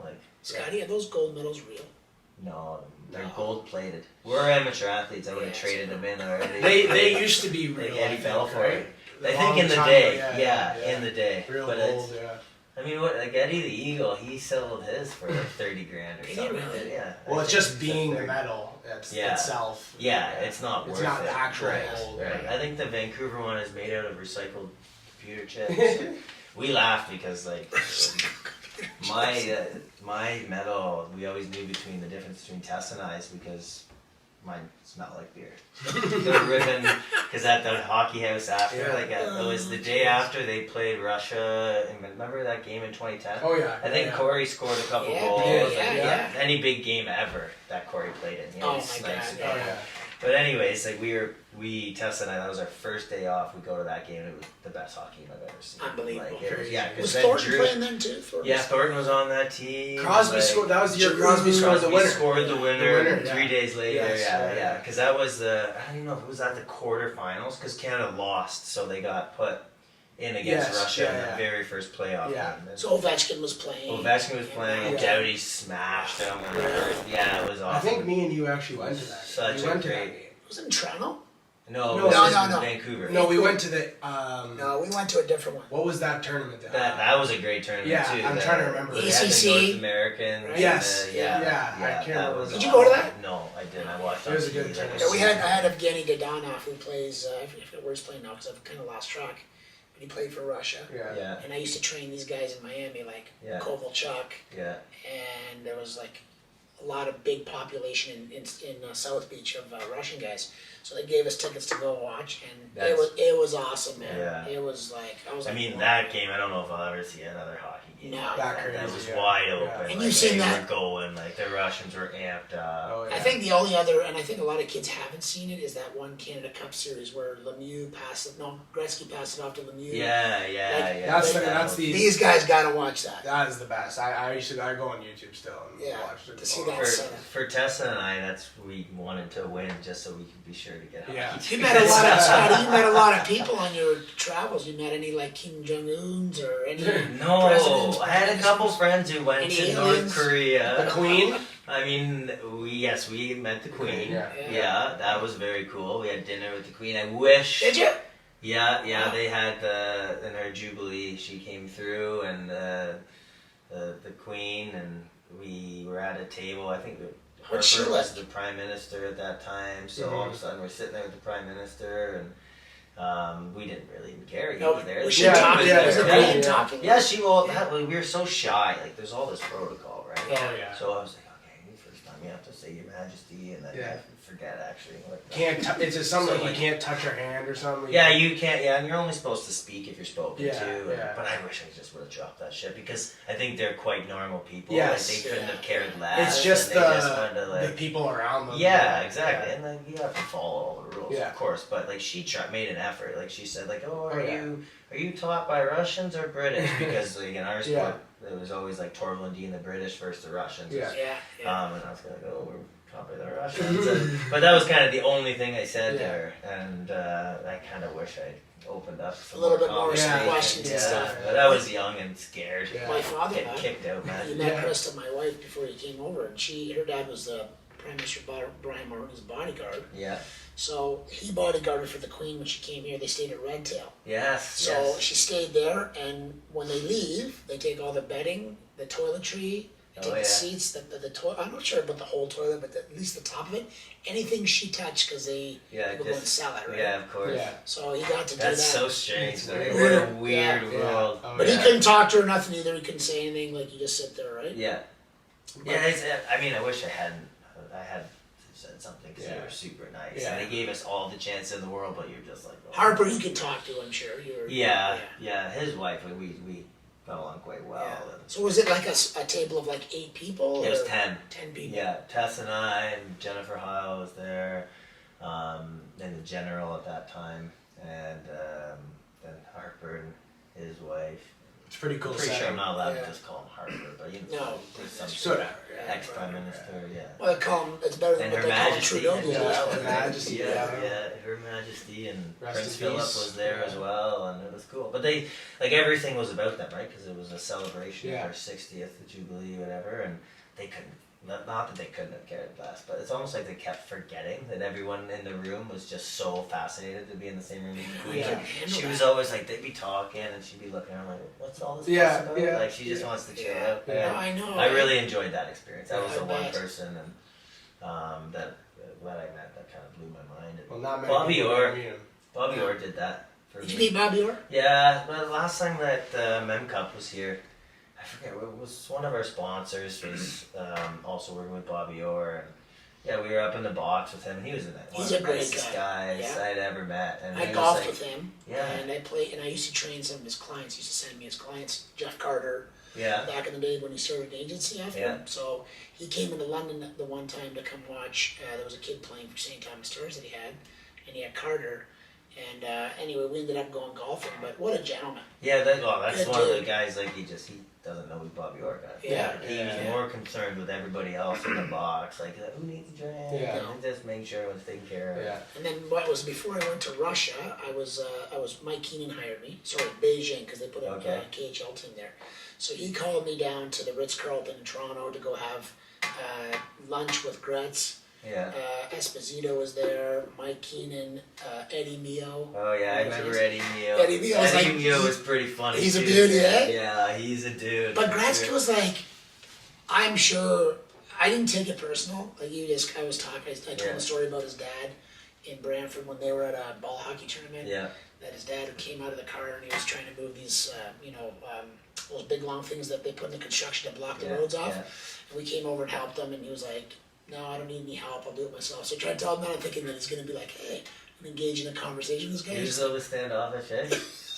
Like
Scotty, are those gold medals real?
no, they're
No.
gold plated. We're amateur athletes. I would have
Yeah,
traded
so-
them in already.
They used to be real.
Like Eddie
I think,
Belfour.
right?
I
A
think in
long
the
time
day,
ago,
yeah, in the day.
Real
but
gold, yeah.
I mean, what, like Eddie the Eagle, he sold his for like 30 grand or
Did he
something.
really?
Yeah.
Well,
I
it's
think
just being the
30.
medal
Yeah.
itself.
Yeah, it's not
It's
worth
not
it.
the actual
right,
gold.
Right. I think the Vancouver one is made out of recycled computer chips. We laughed because like my medal, we always knew between the difference between Tess and I's because mine smelled like beer. The ribbon, because at the hockey house after, it was the day after they played Russia. And remember that game in 2010?
Oh yeah.
I think
yeah.
Corey scored a couple
Yeah,
goals.
yeah.
Any big game ever that Corey played in.
Oh my
snipes
God,
it.
Oh yeah.
But anyways, like Tess and I, that was our first day off. We go to that game. It was the best hockey game I've ever seen.
Unbelievable.
Like, it was, yeah, 'cause
Was
then
Thornton
Drew-
playing then too? Thornton?
Yeah, Thornton was on that team.
Crosby
like,
scored. That was the year Crosby scored the winner.
scored the winner,
The winner, yeah.
3 days later.
Yes,
yeah.
yeah.
Because that was I don't know if it was at the quarterfinals because Canada lost, so they got put in against
Yes,
Russia
yeah,
in the
yeah.
very first playoff
Yeah.
game. And
So Ovechkin was playing.
Ovechkin was playing, and
Yeah.
Doughty smashed him. And yeah, it was awesome.
I think me and you actually went to that.
Such
we
a
went to
great-
that game.
Was it in Toronto?
No,
No,
this
no,
was
no.
Vancouver.
No, we went to the.
No, we went to a different one.
What was that tournament?
That was a great tournament
Yeah,
too.
I'm trying to remember.
We had the
ACC.
North American.
Right?
Yes.
Yeah.
Yeah, I can't
that
remember.
was
Did you go to that?
No, I didn't. I watched
It was a
on
good
TV,
tournament.
Yeah, I had Evgeny Dadonov who plays. I forget where he's playing now because I've kind of lost track. But he played for Russia.
Yeah.
Yeah,
And I used to train these guys in Miami, like
Yeah.
Kovalchuk,
yeah.
and there was like a lot of big population in South Beach of Russian guys. So they gave us tickets to go watch, and it was awesome, man.
Yeah.
It was like I was.
I
like,
mean,
wow.
that game, I don't know if I'll ever see another hockey game.
No.
That
That
crazy,
was
yeah.
wide
Yeah.
open.
And
like,
you've seen
they
that-
were going, like the Russians were amped up.
Oh, yeah.
I think the only other, and I think a lot of kids haven't seen it, is that one Canada Cup series where Lemieux passed it. No, Gretzky passed it off to Lemieux.
Yeah,
Like,
yeah.
That's the.
These guys gotta watch that.
That is the best. I go on YouTube still and
Yeah,
watch it.
to see
Oh,
that.
For Tessa and I, we wanted to win just so we could be sure to get hockey.
Yeah.
You met a lot of Scotty, you met a lot of people on your travels. You met any like Kim Jong Uns or any
No,
presidents?
I had a couple friends who went
Any
to
aliens?
North Korea.
The Queen.
I mean, we met the Queen.
Yeah.
Yeah, that was very cool. We had dinner with the Queen. I wish.
Did you?
Yeah,
Wow.
they had in her Jubilee. She came through, and the Queen, and we were at a table. I think
What'd she
Harper was
like?
the Prime Minister at that time. So all of a sudden, we're sitting there with the Prime Minister, and we didn't really even care. He
No,
was there.
was she
Yeah,
talking?
yeah,
was the
yeah,
Queen
yeah.
talking?
Yeah, we were so shy. Like, there's all this protocol, right?
Oh yeah.
So I was like, okay, first time you have to say Your Majesty, and then
Yeah.
I forget actually.
It's just something
So,
like
like-
you can't touch her hand or something.
Yeah, you can't. Yeah, and you're only supposed to speak if you're spoken
Yeah,
to.
yeah.
But I wish I just would have dropped that shit because I think they're quite normal people.
Yes.
Like, they couldn't
Yeah.
have cared less.
It's just
and they just wanted to,
the
like,
people around them.
yeah, exactly. And like you have to follow all the rules,
Yeah.
of course. But like she made an effort. Like she said, like, "Oh, are
yeah.
you taught by Russians or British?" Because like in our
Yeah.
sport, it was always like Torvalin and the British versus the Russians.
Yeah.
Yeah.
And I was like, "Oh, we're taught by the Russians." But that was kind of the only thing I said
Yeah.
there, and I kind of wish I'd opened up some
A little bit more
conversation.
questions
and
Yeah.
stuff.
But I was young and scared.
Yeah.
My father,
Getting kicked out,
you
man.
met
Yeah.
Krista, my wife, before you came over, and her dad was the Prime Minister Brian Mulroney's bodyguard.
Yeah.
So he bodyguarded for the Queen when she came here. They stayed at Redtail.
Yes.
So
yes.
she stayed there, and when they leave, they take all the bedding, the toiletry, they take
Oh,
the
yeah.
seats, the toilet. I'm not sure about the whole toilet, but at least the top of it. Anything she touched, because they
Yeah,
would go and sell it, right?
Yeah, of course.
Yeah.
So he got to do
That's
that.
so strange.
It's
Like,
weird.
what a weird
Yeah.
world.
Oh,
But
yeah.
he couldn't talk to her, nothing either. He couldn't say anything. Like you just sit there, right?
Yeah. Yeah, I mean, I wish I had said something because they
Yeah.
were super nice.
Yeah.
And they gave us all the chance in the world, but you're just like, oh.
Harper, you could talk to. I'm sure.
Yeah, his wife, we got along quite well.
Yeah.
And
So was it like a table of like 8 people?
it was
or
10.
10 people.
Yeah, Tess and I, and Jennifer Heil was there, and the general at that time, and then Harper and his wife.
It's pretty cool.
Pretty sure I'm
setting.
not allowed
Yeah.
to just call him Harper, but you
No.
know, there's some
So whatever. Yeah.
ex-prime minister, yeah.
Well, they call him. It's better than
And
what
Her
they call him
Majesty
Trudeau.
as
did.
well.
Her Majesty,
yeah, Her Majesty and
Rest
Prince
in
Philip
peace.
was there as
Yeah.
well, and it was cool. But they, like, everything was about them, right? Because it was a celebration
Yeah.
of their 60th Jubilee, whatever, and they couldn't not that they couldn't have cared less, but it's almost like they kept forgetting that everyone in the room was just so fascinated to be in the same room as the queen.
Yeah.
She was always like, they'd be talking and she'd be looking around like, what's all this
Yeah,
fuss about?
yeah.
Like she just wants to chill out.
Yeah.
No, I know.
I really enjoyed that experience. That was
I
the one
bet.
person and that I met that kind of blew my mind. And
Well, not many
Bobby
people
Orr.
meet him.
Bobby Orr did that for
Did you
me.
meet Bobby Orr?
Yeah, but last time that Mem Cup was here, I forget, it was one of our sponsors was also working with Bobby Orr, and yeah, we were up in the box with him, and he was one
He's
of
a
the
great
nicest
guy.
guys
Yeah.
I'd ever met. And
I
he
golfed
was
with him,
Yeah.
and I used to train some of his clients. He used to send me his clients, Jeff Carter,
yeah,
back in the day when he started an agency after
Yeah.
him. So he came into London the one time to come watch. There was a kid playing for St. Thomas Stars that he had, and he had Carter. And anyway, we ended up going golfing. But what a gentleman!
yeah. That's
Good
one of the
dude.
guys like he doesn't know who Bobby Orr got.
Yeah,
He was
yeah.
more concerned with everybody else in the box, like who needs a drink,
Yeah.
and just make sure everyone's taken care of.
Yeah.
And then what was before I went to Russia? I was Mike Keenan hired me. Sorry, Beijing, because they put a
Okay.
KHL team there. So he called me down to the Ritz Carlton in Toronto to go have lunch with Gretz.
Yeah.
Esposito was there. Mike Keenan, Eddie Mio.
Oh yeah, I remember Eddie Mio.
Eddie Mio was like-
Mio was pretty funny.
He's a
too.
beauty, eh?
Yeah, he's a dude.
But
for
Gretzky
sure.
was like, I'm sure, I didn't take it personal. Like I was talking, I told
Yeah.
a story about his dad in Brantford when they were at a ball hockey tournament.
Yeah.
That his dad came out of the car and he was trying to move these, those big long things that they put in the construction to block the
Yeah,
roads off.
yeah.
And we came over and helped him, and he was like, "No, I don't need any help. I'll do it myself." So I tried to tell him that. I'm thinking that he's going to be like, "Hey, I'm engaged in a conversation with this guy."
He was always standoffish, eh?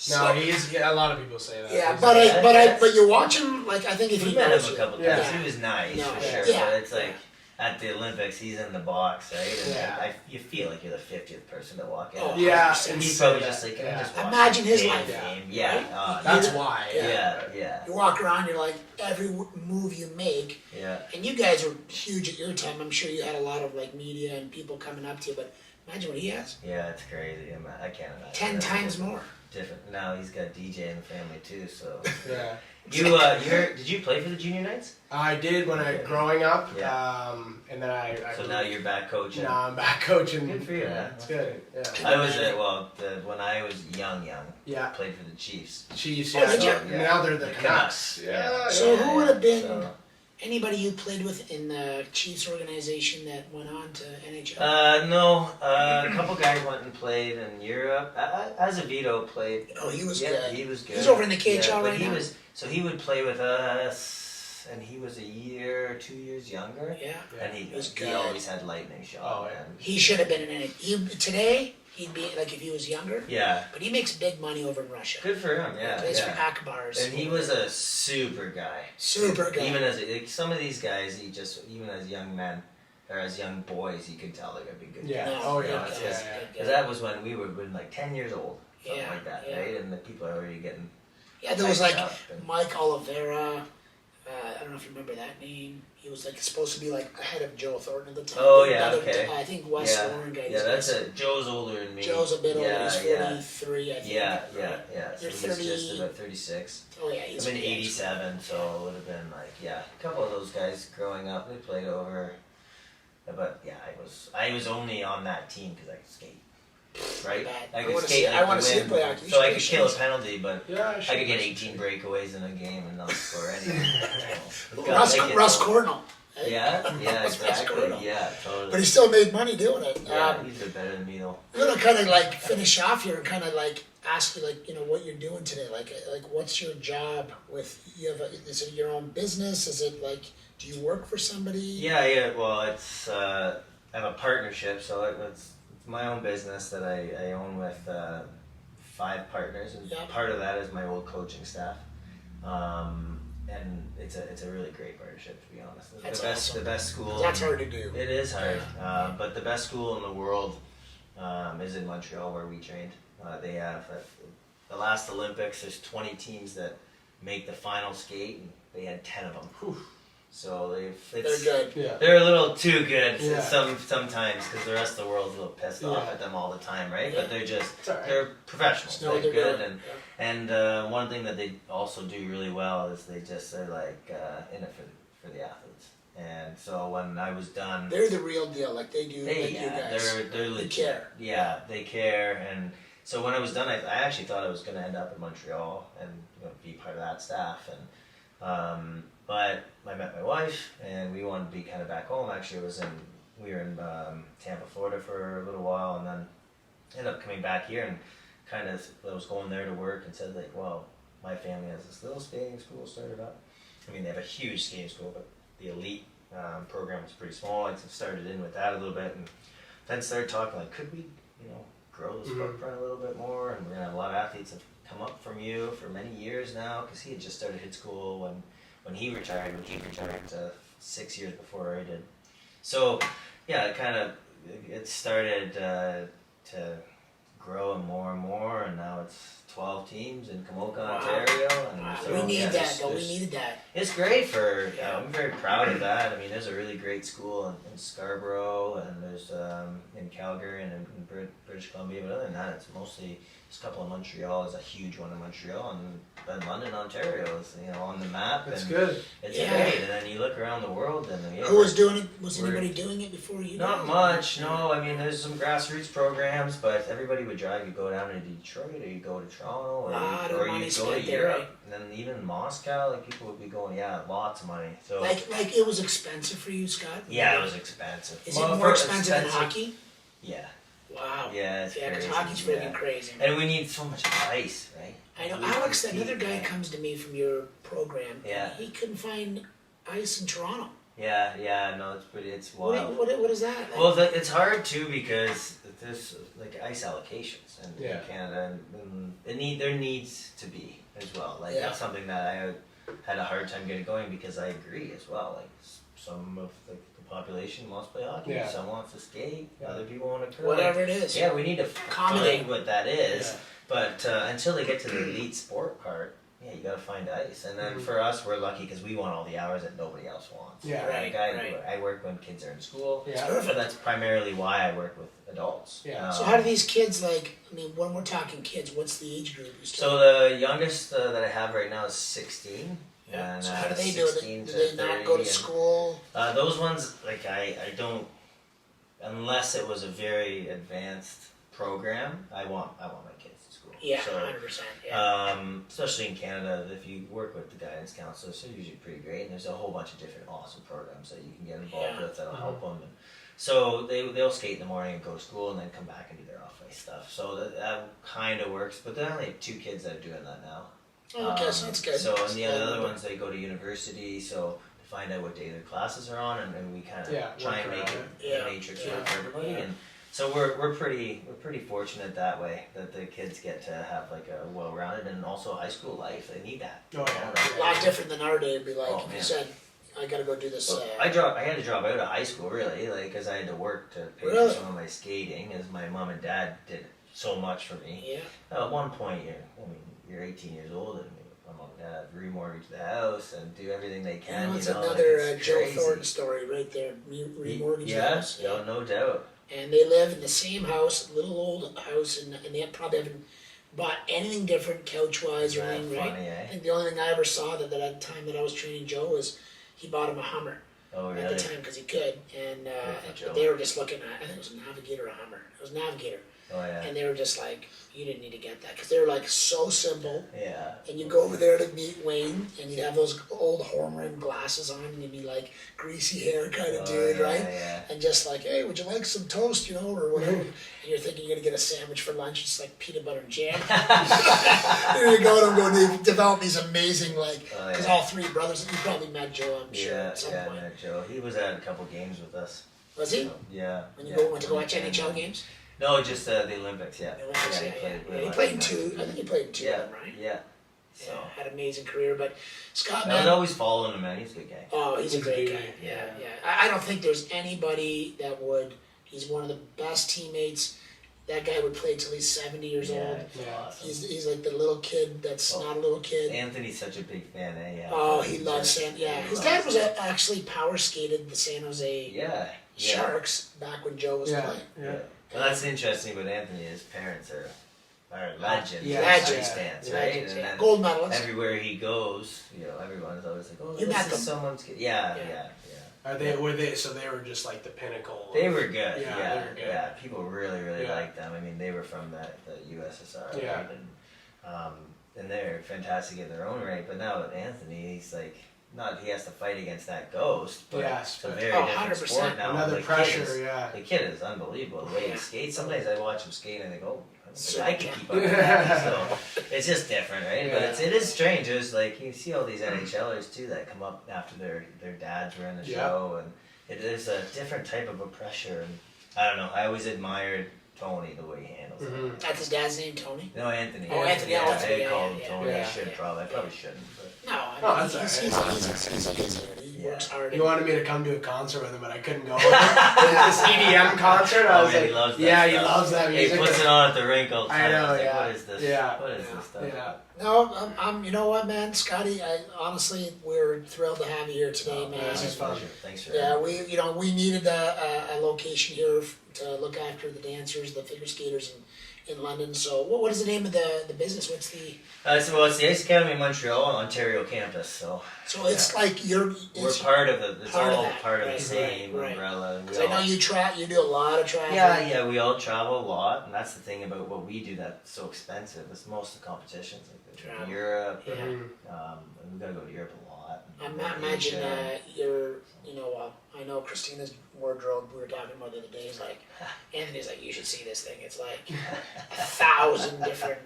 No, he's a lot of people say that.
Yeah,
He's
but
like,
but you watch him, like I think if
We
he
met
knows
him a
you-
couple times.
Yeah.
He was nice
No,
for sure.
yeah.
But it's like at the Olympics, he's in the box, right? And
Yeah.
you feel like you're the 50th person to walk in.
Oh,
Yeah,
and
And he's
he's
probably
so
just like, can I
yeah.
just watch
Imagine
this
his
damn
life.
game? Yeah.
Right?
That's
Yeah.
why.
Yeah.
You walk around, you're like every move you make,
Yeah.
and you guys were huge at your time. I'm sure you had a lot of like media and people coming up to you, but imagine what he has.
Yeah, it's crazy. I can't imagine.
10
That's
times more.
Different. Now he's got DJ in the family too, so.
Yeah.
Did you play for the junior knights?
I did when I growing up,
Yeah.
and then I
So now you're back coaching.
now I'm back coaching.
Good for you,
Yeah,
man.
it's good. Yeah.
I was when I was young,
Yeah.
I played for the Chiefs.
Chiefs.
Oh,
Yeah.
did
so
you?
Now they're the
The
Canucks.
Canucks,
Yeah.
yeah.
So who would have been
So-
anybody you played with in the Chiefs organization that went on to NHL?
No, a couple guys went and played in Europe. Azevedo played.
Oh, he was
Yeah,
good.
he was good.
He's over in the KHL
but
right
he
now.
So he would play with us, and he was a year, 2 years younger.
Yeah.
And he
was
he
good.
always had lightning shot.
Oh, yeah.
man.
He should have been in any. Today, he'd be like if he was younger,
Yeah,
but he makes big money over in Russia.
good for him.
He
Yeah,
plays for
yeah.
Akbars.
And he was a super guy.
Super guy.
Even as some of these guys, even as young men or as young boys, you could tell they're gonna be good.
Yeah.
guys.
Oh,
good
yeah.
guys,
Yeah,
good
yeah.
guys.
Because that was when we were like 10 years old, something
Yeah,
like that,
yeah.
right? And the people are already getting.
Yeah, there was
typed
like
up and-
Mike Oliveira. I don't know if you remember that name. He was like supposed to be like ahead of Joe Thornton at the time.
Oh, yeah,
Another-
okay.
I think Wes
yeah,
Warren guy.
yeah, that's it. Joe's older than me.
Joe's a bit older.
Yeah,
He's
yeah.
43, I think.
Yeah. So
You're
he's
30.
just about 36.
Oh yeah, he's
I'm in 87, so it would have been like, yeah, a couple of those guys growing up, they played over. But yeah, I was only on that team because I could skate, right?
Bad.
I
I
could
wanna
skate.
see- I wanna see
win,
him play hockey. You
so I
should
could
play
kill a
shoes.
penalty, but
Yeah.
I could get 18 breakaways in a game and not score anything.
Russ Cornell. eh?
Yeah,
Russ
exactly.
Cornell.
Yeah, totally.
But he still made money doing it.
Yeah, he's a bit better than me though.
I'm gonna kind of like finish off here and kind of like ask you like what you're doing today. Like what's your job with is it your own business? Is it like do you work for somebody?
Yeah. Well, it's I have a partnership, so it's my own business that I own with 5 partners, and
Yeah.
part of that is my old coaching staff. And it's a really great partnership, to be honest.
That's
The best school.
That's hard to do.
It is hard, but the best school in the world is in Montreal, where we trained. They have the last Olympics. There's 20 teams that make the final skate, and they had 10 of them. Whew. So
They're good.
Yeah.
they're a little too good
Yeah.
sometimes because the rest of the world's a little pissed off
Yeah.
at them all the time, right?
Yeah.
But they're just
It's all right.
they're professionals.
Just know what
They're
they're
good,
doing.
and one thing that they also do really well is they're like in it for the athletes. And so when I was done,
They're the real deal. Like they do.
they,
like you
yeah,
guys.
they're legit.
care.
Yeah, they care. And so when I was done, I actually thought I was going to end up in Montreal and be part of that staff. And but I met my wife, and we wanted to be kind of back home. Actually, we were in Tampa, Florida for a little while, and then ended up coming back here and kind of I was going there to work and said like, well, my family has this little skating school started up. I mean, they have a huge skating school, but the elite program is pretty small. I started in with that a little bit, and then started talking like, could we, grow this footprint a little bit more? And we're gonna have a lot of athletes have come up from you for many years now, because he had just started hit school when he retired. When he retired 6 years before I did. So yeah, it started to grow more and more, and now it's 12 teams in Kamoka, Ontario. And so,
We need that, though. We
there's-
needed that.
It's great for, I'm very proud of that. I mean, there's a really great school in Scarborough, and there's in Calgary and in British Columbia, but other than that, it's mostly, there's a couple in Montreal, there's a huge one in Montreal, and then London, Ontario is, on the map.
That's
and
good.
It's
Yeah.
great, and then you look around the world, and
Who was doing it? Was
we're-
anybody doing it before you?
not
guys?
much, no. I mean, there's some grassroots programs, but everybody would drive. You go down to Detroit, or you go to Toronto, or,
Lot of
or
money
you go to
spent there,
Europe,
right?
and then even Moscow. Like people would be going, lots of money. So
Like it was expensive for you, Scott?
yeah, it was expensive.
Is it
Well,
more
for
expensive than
expensive-
hockey?
Yeah,
Wow.
yeah, it's
Yeah, because
crazy.
hockey's freaking crazy.
And we need so much ice, right?
I know
We
Alex,
compete,
another guy
right?
comes to me from your program.
Yeah.
He couldn't find ice in Toronto.
Yeah, no, it's wild.
What is that? Like,
Well, it's hard too because there's like ice allocations in Canada, and there needs to be as well. Like
Yeah.
that's something that I had a hard time getting going, because I agree as well. Like some of the population wants to play hockey,
Yeah.
some wants to skate, other people want to curl.
whatever it is.
Yeah, we need to
Accommodate.
find what that is.
Yeah.
But until they get to the elite sport part, you gotta find ice. And then for us, we're lucky because we want all the hours that nobody else wants.
Yeah.
Like
Right.
I work when kids are in school.
Yeah.
So that's primarily why I work with adults.
Yeah.
So how do these kids when we're talking kids, what's the age group you
So
start?
the youngest that I have right now is 16.
Yeah.
And,
So how do they do it?
16
Do
to
they not
30,
go to
and,
school?
those ones, like I don't, unless it was a very advanced program, I want my kids in school.
Yeah,
So,
100%. Yeah.
especially in Canada, if you work with the guidance counselors, they're usually pretty great, and there's a whole bunch of different awesome programs that you can get involved
Yeah.
with that'll help them. And so they'll skate in the morning and go to school, and then come back and do their off ice stuff. So that kind of works, but there are only 2 kids that are doing that now.
Okay, so that's good.
So and the other ones, they go to university, so to find out what day their classes are on, and we kind of try and make
Yeah.
a matrix
Yeah.
work for everybody.
Yeah.
And so we're pretty fortunate that way, that the kids get to have like a well-rounded, and also high school life. They need that.
Oh, yeah.
A lot different than our day. It'd be like
Oh,
if you
man.
said, "I got to go do this."
Well, I had to drop out of high school really, like because I had to work to pay
Really?
for some of my skating, as my mom and dad did so much for me.
Yeah.
At one point, you're 18 years old, and my mom and dad remortgage the house and do everything they can.
You know, it's
like,
another
it's
Joe
crazy.
Thornton story right there. Remortgage the
Yeah,
house.
no doubt.
And they live in the same house, little old house, and they probably haven't bought anything different couch-wise or
Isn't that
anything, right?
funny, eh?
I think the only thing I ever saw that at the time that I was training Joe was he bought him a Hummer
Oh,
at
really?
the time because he could, and
Good for Joe.
they were just looking at, I think it was a Navigator or a Hummer. It was Navigator,
Oh, yeah.
and they were just like, you didn't need to get that because they were like so simple.
Yeah.
And you go over there to meet Wayne, and you'd have those old horn rim glasses on, and you'd be like greasy hair kind of
Oh,
dude,
yeah,
right?
yeah.
And just like, hey, would you like some toast, or whatever? And you're thinking you're gonna get a sandwich for lunch, it's like peanut butter and jam. There you go, and I'm going to develop these amazing, because all 3 brothers, you probably met Joe, I'm sure, at some
Yeah,
point.
met Joe. He was at a couple games with us.
Was he?
So, yeah.
When you
yeah.
went to go watch NHL games?
No, just the Olympics, yeah.
The Olympics,
yeah,
He played in 2, I think he played in 2
Yeah,
of them, right?
yeah. So,
Had an amazing career, but Scott,
I was
man,
always following him, man. He's a good guy.
oh, he's a
He's a
great
dude,
guy. Yeah,
yeah.
yeah. I don't think there's anybody that would. He's one of the best teammates. That guy would play till he's 70 years
Yeah,
old.
it's
Yeah.
awesome.
He's like the little kid that's
Oh.
not a little kid.
Anthony's such a big fan, eh? Yeah.
Oh, he loves San. Yeah, his dad was
a
actually power skated the San Jose
Yeah.
Sharks back when Joe was playing.
Yeah.
Well, that's interesting about Anthony. His parents are legends.
Yeah.
as he
Legends.
stands, right?
Legends,
And
yeah.
then
Gold medalist.
everywhere he goes, everyone's always like, "Oh,
You
this
met
is
them.
someone's kid." Yeah,
Yeah.
yeah, yeah.
So they were just like the pinnacle.
They were good.
Yeah,
Yeah,
they were good.
yeah. People really
Yeah.
liked them. I mean, they were from the USSR,
Yeah.
right? And they're fantastic in their own right. But now with Anthony, he's like, not he has to fight against that ghost, but
Yes,
it's a
but-
very
Oh,
different
100%.
sport now.
Another
The
pressure,
kid is,
yeah.
The kid is unbelievable. The way he skates. Sometimes I watch him skate and I go, I don't think I can keep up with that. So it's just different, right? But it is strange. It's like you see all these NHLers too that come up after their dads were in the
Yeah.
show, and it is a different type of a pressure. And I don't know. I always admired Tony the way he handles it.
That's his dad's name, Tony?
No, Anthony.
Oh, Anthony,
Yeah,
Anthony,
I
yeah,
call him
yeah,
Tony. I
yeah.
should probably. I probably shouldn't. But
No, I
Oh,
mean,
that's
he's
all right.
he works hard.
You wanted me to come to a concert with him, but I couldn't go. This EDM concert, I
Oh,
was
man,
like,
he loves that
yeah, he
stuff.
loves that
He
music.
puts it on at the rink all the time.
I know,
was like,
yeah.
What is this?
Yeah.
What is this stuff?
Yeah.
No, you know what, man, Scotty, honestly, we're thrilled to have you here today,
Oh,
man.
this is fun.
pleasure. Thanks for
Yeah,
having me.
we needed a location here to look after the dancers, the figure skaters in London. So what is the name of the business? What's the...
It's the Ice Academy in Montreal, Ontario campus. So
it's like
we're part of it. It's
part of
all
that,
part of
right,
the same
right.
umbrella. and we
Because I know
all-
you do a lot of traveling.
Yeah, we all travel a lot, and that's the thing about what we do that's so expensive. It's most of the competitions, like the trip to
Travel.
Europe.
Yeah.
And we gotta go to Europe a lot.
I
and
imagine
Asia.
I know Christina's wardrobe, we were talking about the other day, is like, Anthony's like, you should see this thing. It's like 1,000 different...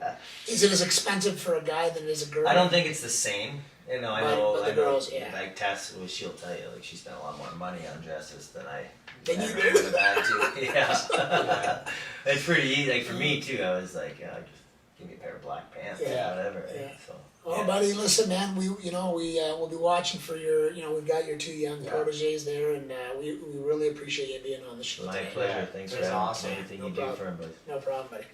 Is it as expensive for a guy than it is a girl?
I don't think it's the same. I
But
know.
the girls, yeah.
Like Tess, she'll tell you, like she spent a lot more money on dresses than I.
Than you
ever
did?
would have had to. Yeah. It's pretty easy. Like for me too, I was like, just give me a pair of black pants,
Yeah.
or whatever.
Yeah.
So.
Well,
yeah.
buddy, listen, man. We'll be watching for your. We've got your two young proteges there, and we really appreciate you being on the show
My
today.
pleasure.
Yeah,
Thanks
it
for
was
having me.
awesome.
Everything
No
you
problem.
do for him, buddy.
No problem, buddy.